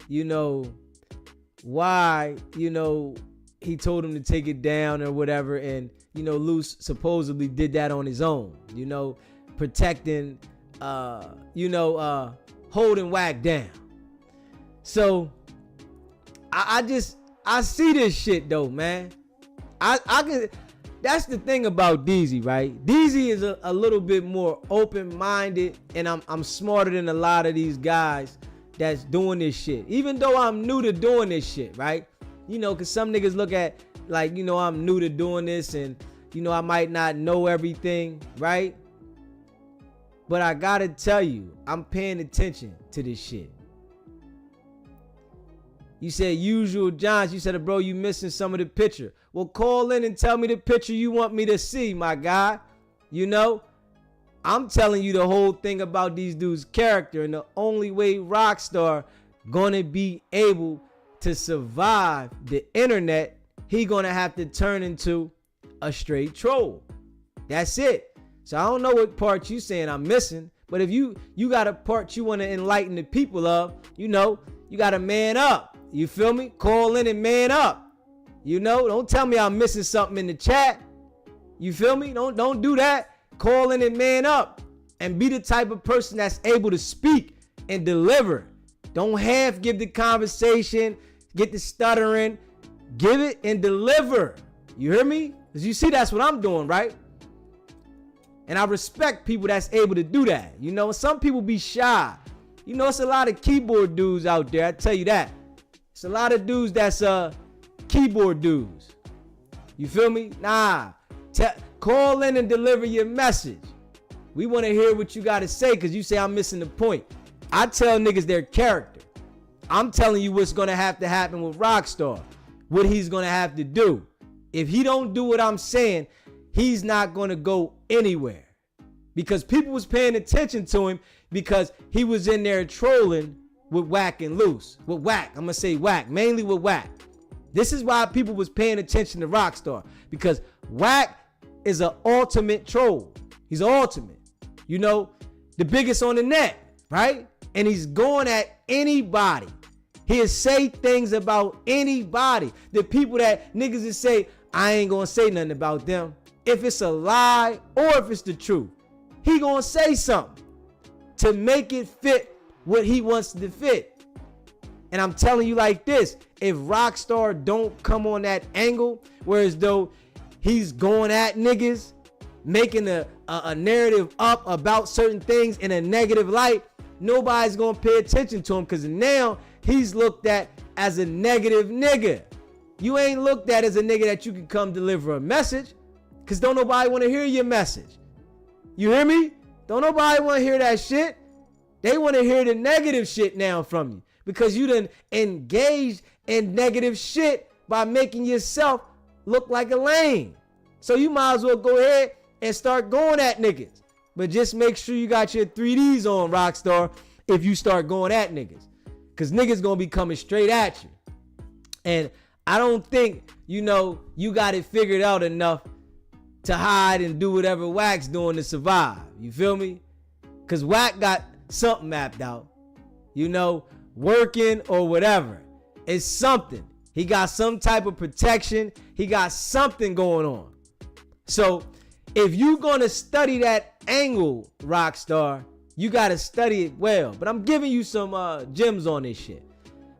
you know, why, you know, he told him to take it down or whatever. And, you know, Luce supposedly did that on his own, you know, protecting, holding Wack down. So I see this shit though, man. I can. That's the thing about DZ, right? DZ is a little bit more open-minded, and I'm smarter than a lot of these guys that's doing this shit. Even though I'm new to doing this shit, right? You know, cause some niggas look at like, you know, I'm new to doing this, and you know, I might not know everything, right? But I gotta tell you, I'm paying attention to this shit. You said Usual Johns. You said, bro, you missing some of the picture. Well, call in and tell me the picture you want me to see, my guy. You know, I'm telling you the whole thing about these dudes' character, and the only way Rockstar gonna be able to survive the internet, he gonna have to turn into a straight troll. That's it. So I don't know what part you saying I'm missing, but if you got a part you want to enlighten the people of, you know, you got to man up. You feel me? Call in and man up. You know, don't tell me I'm missing something in the chat. You feel me? Don't do that. Call in and man up and be the type of person that's able to speak and deliver. Don't half give the conversation, get the stuttering. Give it and deliver. You hear me? Because you see that's what I'm doing, right? And I respect people that's able to do that. You know, some people be shy. You know, it's a lot of keyboard dudes out there. I tell you that. It's a lot of dudes that's keyboard dudes. You feel me? Nah. Call in and deliver your message. We want to hear what you got to say because you say I'm missing the point. I tell niggas their character. I'm telling you what's going to happen with Rockstar, what he's going to have to do. If he don't do what I'm saying, he's not going to go anywhere because people was paying attention to him because he was in there trolling with Wack and Luce. With Wack, I'm going to say Wack, mainly with Wack. This is why people was paying attention to Rockstar because Wack is an ultimate troll. He's an ultimate. You know, the biggest on the net, right? And he's going at anybody. He'll say things about anybody. The people that niggas will say, I ain't gonna say nothing about them. If it's a lie or if it's the truth, he gonna say something to make it fit what he wants to fit. And I'm telling you like this, if Rockstar don't come on that angle, whereas though he's going at niggas, making a narrative up about certain things in a negative light, nobody's gonna pay attention to him because now he's looked at as a negative nigga. You ain't looked at as a nigga that you can come deliver a message because don't nobody want to hear your message. You hear me? Don't nobody want to hear that shit. They want to hear the negative shit now from you because you done engaged in negative shit by making yourself look like a lame. So you might as well go ahead and start going at niggas. But just make sure you got your 3Ds on, Rockstar, if you start going at niggas. Because niggas gonna be coming straight at you. And I don't think, you know, you got it figured out enough to hide and do whatever Wack's doing to survive. You feel me? Because Wack got something mapped out. You know, working or whatever. It's something. He got some type of protection. He got something going on. So if you gonna study that angle, Rockstar, you gotta study it well. But I'm giving you some gems on this shit.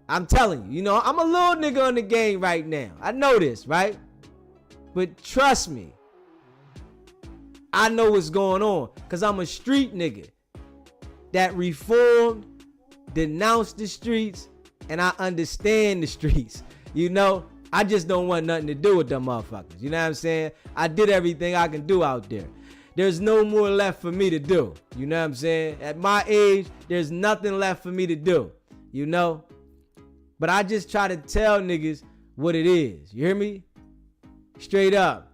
I'm telling you, you know, I'm a little nigga on the game right now. I know this, right? But trust me, I know what's going on because I'm a street nigga that reformed, denounced the streets, and I understand the streets. You know, I just don't want nothing to do with them motherfuckers. You know what I'm saying? I did everything I can do out there. There's no more left for me to do. You know what I'm saying? At my age, there's nothing left for me to do. You know? But I just try to tell niggas what it is. You hear me? Straight up.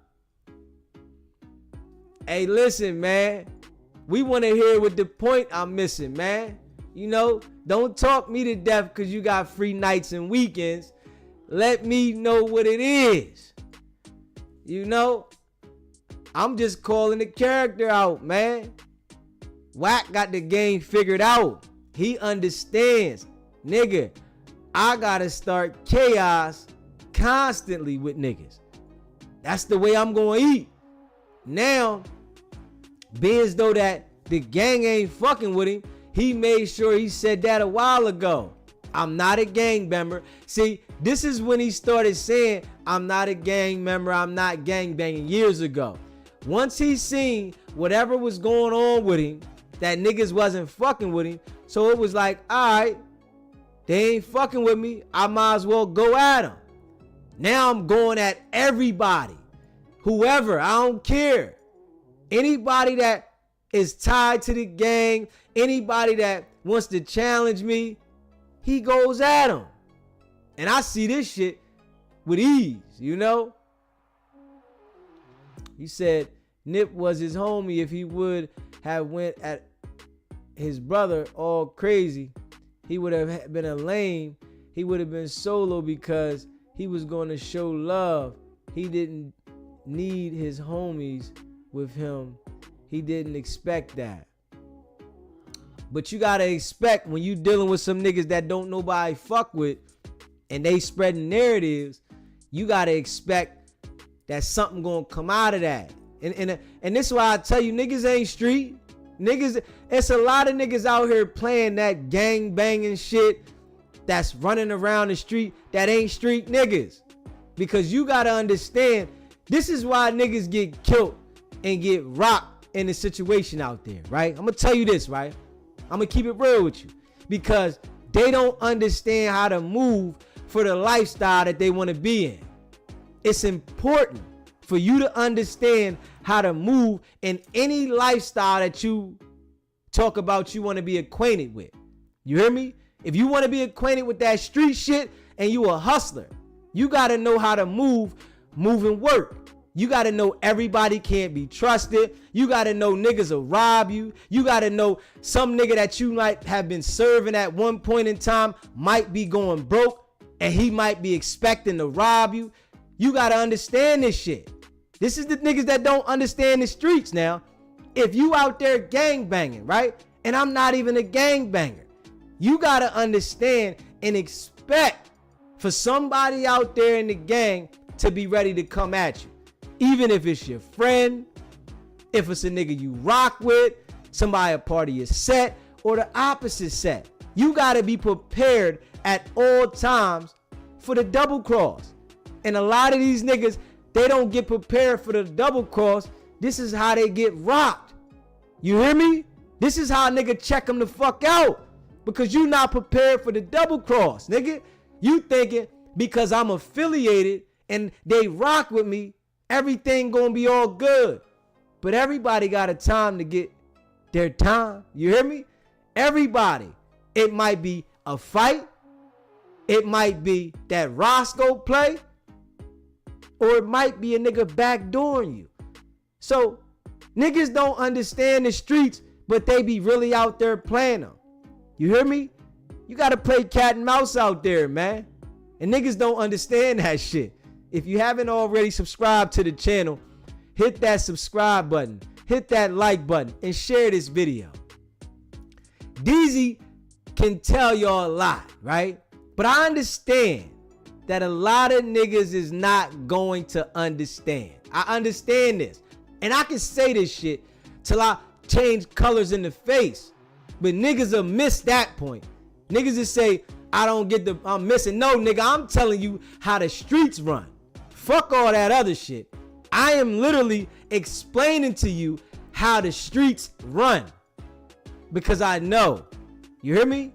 Hey, listen, man. We want to hear what the point I'm missing, man. You know, don't talk me to death because you got free nights and weekends. Let me know what it is. You know, I'm just calling the character out, man. Wack got the game figured out. He understands. Nigga, I gotta start chaos constantly with niggas. That's the way I'm gonna eat. Now, being as though that the gang ain't fucking with him, he made sure he said that a while ago. I'm not a gang member. See, this is when he started saying, I'm not a gang member, I'm not gang banging years ago. Once he seen whatever was going on with him, that niggas wasn't fucking with him, so it was like, all right, they ain't fucking with me, I might as well go at them. Now I'm going at everybody. Whoever, I don't care. Anybody that is tied to the gang, anybody that wants to challenge me, he goes at them. And I see this shit with ease, you know? He said Nip was his homie. If he would have went at his brother all crazy, he would have been a lame. He would have been solo because he was going to show love. He didn't need his homies with him. He didn't expect that. But you gotta expect when you dealing with some niggas that don't nobody fuck with and they spreading narratives, you gotta expect that something gonna come out of that. And this is why I tell you, niggas ain't street. Niggas, it's a lot of niggas out here playing that gang banging shit that's running around the street that ain't street niggas. Because you gotta understand, this is why niggas get killed and get rocked in the situation out there, right? I'm gonna tell you this, right? I'm gonna keep it real with you. Because they don't understand how to move for the lifestyle that they wanna be in. It's important for you to understand how to move in any lifestyle that you talk about you want to be acquainted with. You hear me? If you want to be acquainted with that street shit and you a hustler, you got to know how to move and work. You got to know everybody can't be trusted. You got to know niggas will rob you. You got to know some nigga that you might have been serving at one point in time might be going broke and he might be expecting to rob you. You got to understand this shit. This is the niggas that don't understand the streets now. If you out there gang banging, right? And I'm not even a gang banger. You got to understand and expect for somebody out there in the gang to be ready to come at you. Even if it's your friend, if it's a nigga you rock with, somebody a part of your set, or the opposite set. You got to be prepared at all times for the double cross. And a lot of these niggas, they don't get prepared for the double cross. This is how they get rocked. You hear me? This is how a nigga check them the fuck out. Because you not prepared for the double cross, nigga. You thinking because I'm affiliated and they rock with me, everything gonna be all good. But everybody got a time to get their time. You hear me? Everybody. It might be a fight. It might be that Roscoe play. Or it might be a nigga backdooring you. So niggas don't understand the streets, but they be really out there playing them. You hear me? You gotta play cat and mouse out there, man. And niggas don't understand that shit. If you haven't already subscribed to the channel, hit that subscribe button, hit that like button, and share this video. DZ can tell y'all a lot, right? But I understand that a lot of niggas is not going to understand. I understand this. And I can say this shit till I change colors in the face. But niggas will miss that point. Niggas will say, I'm missing. No, nigga, I'm telling you how the streets run. Fuck all that other shit. I am literally explaining to you how the streets run. Because I know. You hear me?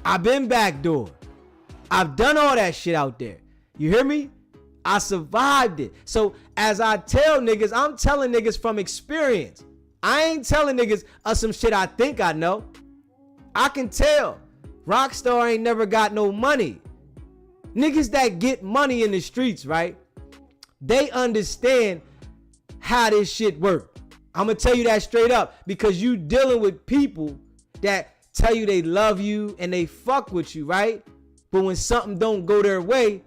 I've been backdoor. I've done all that shit out there. You hear me? I survived it. So as I tell niggas, I'm telling niggas from experience. I ain't telling niggas some shit I think I know. I can tell. Rockstar ain't never got no money. Niggas that get money in the streets, right? They understand how this shit work. I'm gonna tell you that straight up because you dealing with people that tell you they love you and they fuck with you, right? But when something don't go their way,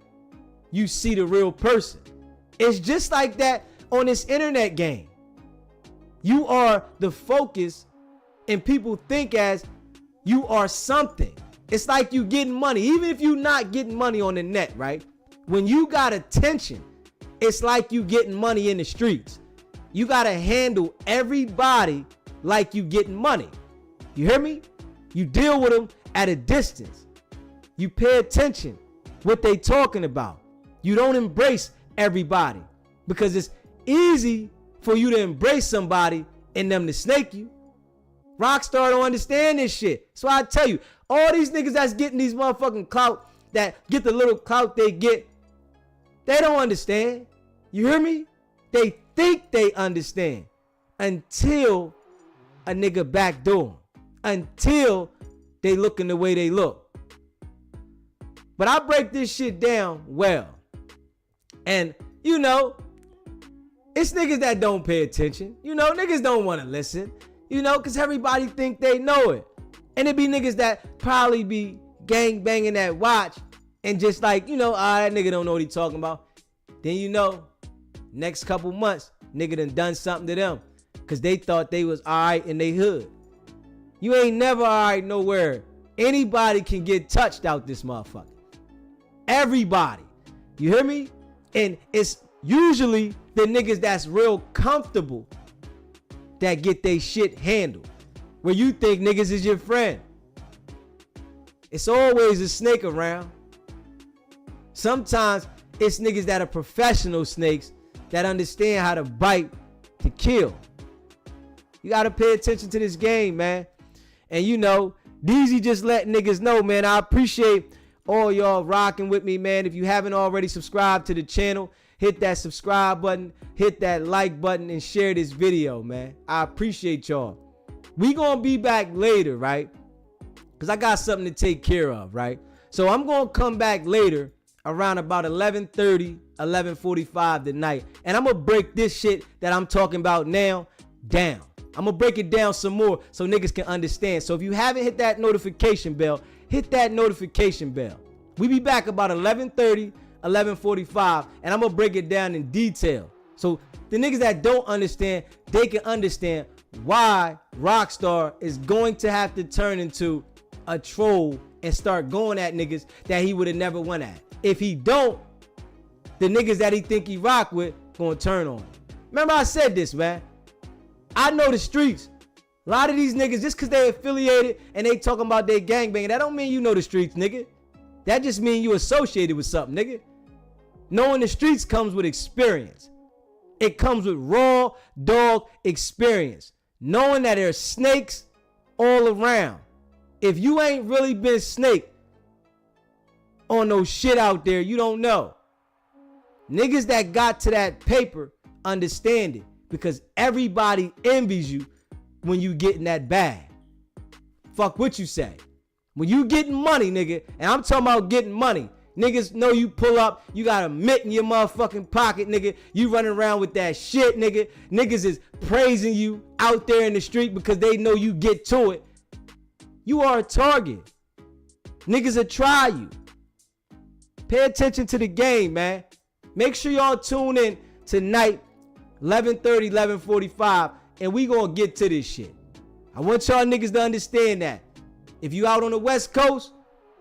you see the real person. It's just like that on this internet game. You are the focus and people think as you are something. It's like you getting money. Even if you not getting money on the net, right? When you got attention, it's like you getting money in the streets. You got to handle everybody like you getting money. You hear me? You deal with them at a distance. You pay attention what they talking about. You don't embrace everybody because it's easy for you to embrace somebody and them to snake you. Rockstar don't understand this shit. So I tell you, all these niggas that's getting these motherfucking clout, that get the little clout they get, they don't understand. You hear me? They think they understand until a nigga backdoor them. Until they looking the way they look. But I break this shit down well. And, you know, it's niggas that don't pay attention. You know, niggas don't want to listen. You know, because everybody think they know it. And it be niggas that probably be gang banging that watch and just like, you know, that nigga don't know what he talking about. Then you know, next couple months, nigga done something to them because they thought they was all right in they hood. You ain't never all right nowhere. Anybody can get touched out this motherfucker. Everybody. You hear me? And it's usually the niggas that's real comfortable that get they shit handled. Where you think niggas is your friend. It's always a snake around. Sometimes it's niggas that are professional snakes that understand how to bite to kill. You gotta pay attention to this game, man. And you know, DZ just let niggas know, man. I appreciate all y'all rocking with me, man. If you haven't already subscribed to the channel, hit that subscribe button, hit that like button, and share this video, man. I appreciate y'all. We gonna be back later, right? Because I got something to take care of, right? So I'm gonna come back later around about 11:30, 11:45 tonight, and I'm gonna break this shit that I'm talking about now down. I'm gonna break it down some more so niggas can understand. So if you haven't hit that notification bell, hit that notification bell. We be back about 11:30, 11:45, and I'm gonna break it down in detail. So the niggas that don't understand, they can understand why Rockstar is going to have to turn into a troll and start going at niggas that he would have never went at. If he don't, the niggas that he think he rock with gonna turn on him. Remember I said this, man. I know the streets. A lot of these niggas, just because they affiliated and they talking about they gangbanging, that don't mean you know the streets, nigga. That just mean you associated with something, nigga. Knowing the streets comes with experience. It comes with raw dog experience. Knowing that there's snakes all around. If you ain't really been snaked on no shit out there, you don't know. Niggas that got to that paper understand it because everybody envies you when you get in that bag. Fuck what you say. When you getting money, nigga, and I'm talking about getting money, niggas know you pull up, you got a mitt in your motherfucking pocket, nigga. You running around with that shit, nigga. Niggas is praising you out there in the street because they know you get to it. You are a target. Niggas will try you. Pay attention to the game, man. Make sure y'all tune in tonight, 11:30, 11:45, and we gonna get to this shit. I want y'all niggas to understand that. If you out on the West Coast,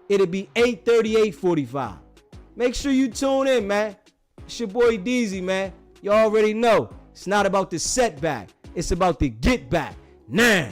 it'll be 8:30, 8:45. Make sure you tune in, man. It's your boy DZ, man. You already know. It's not about the setback. It's about the get back. Nah.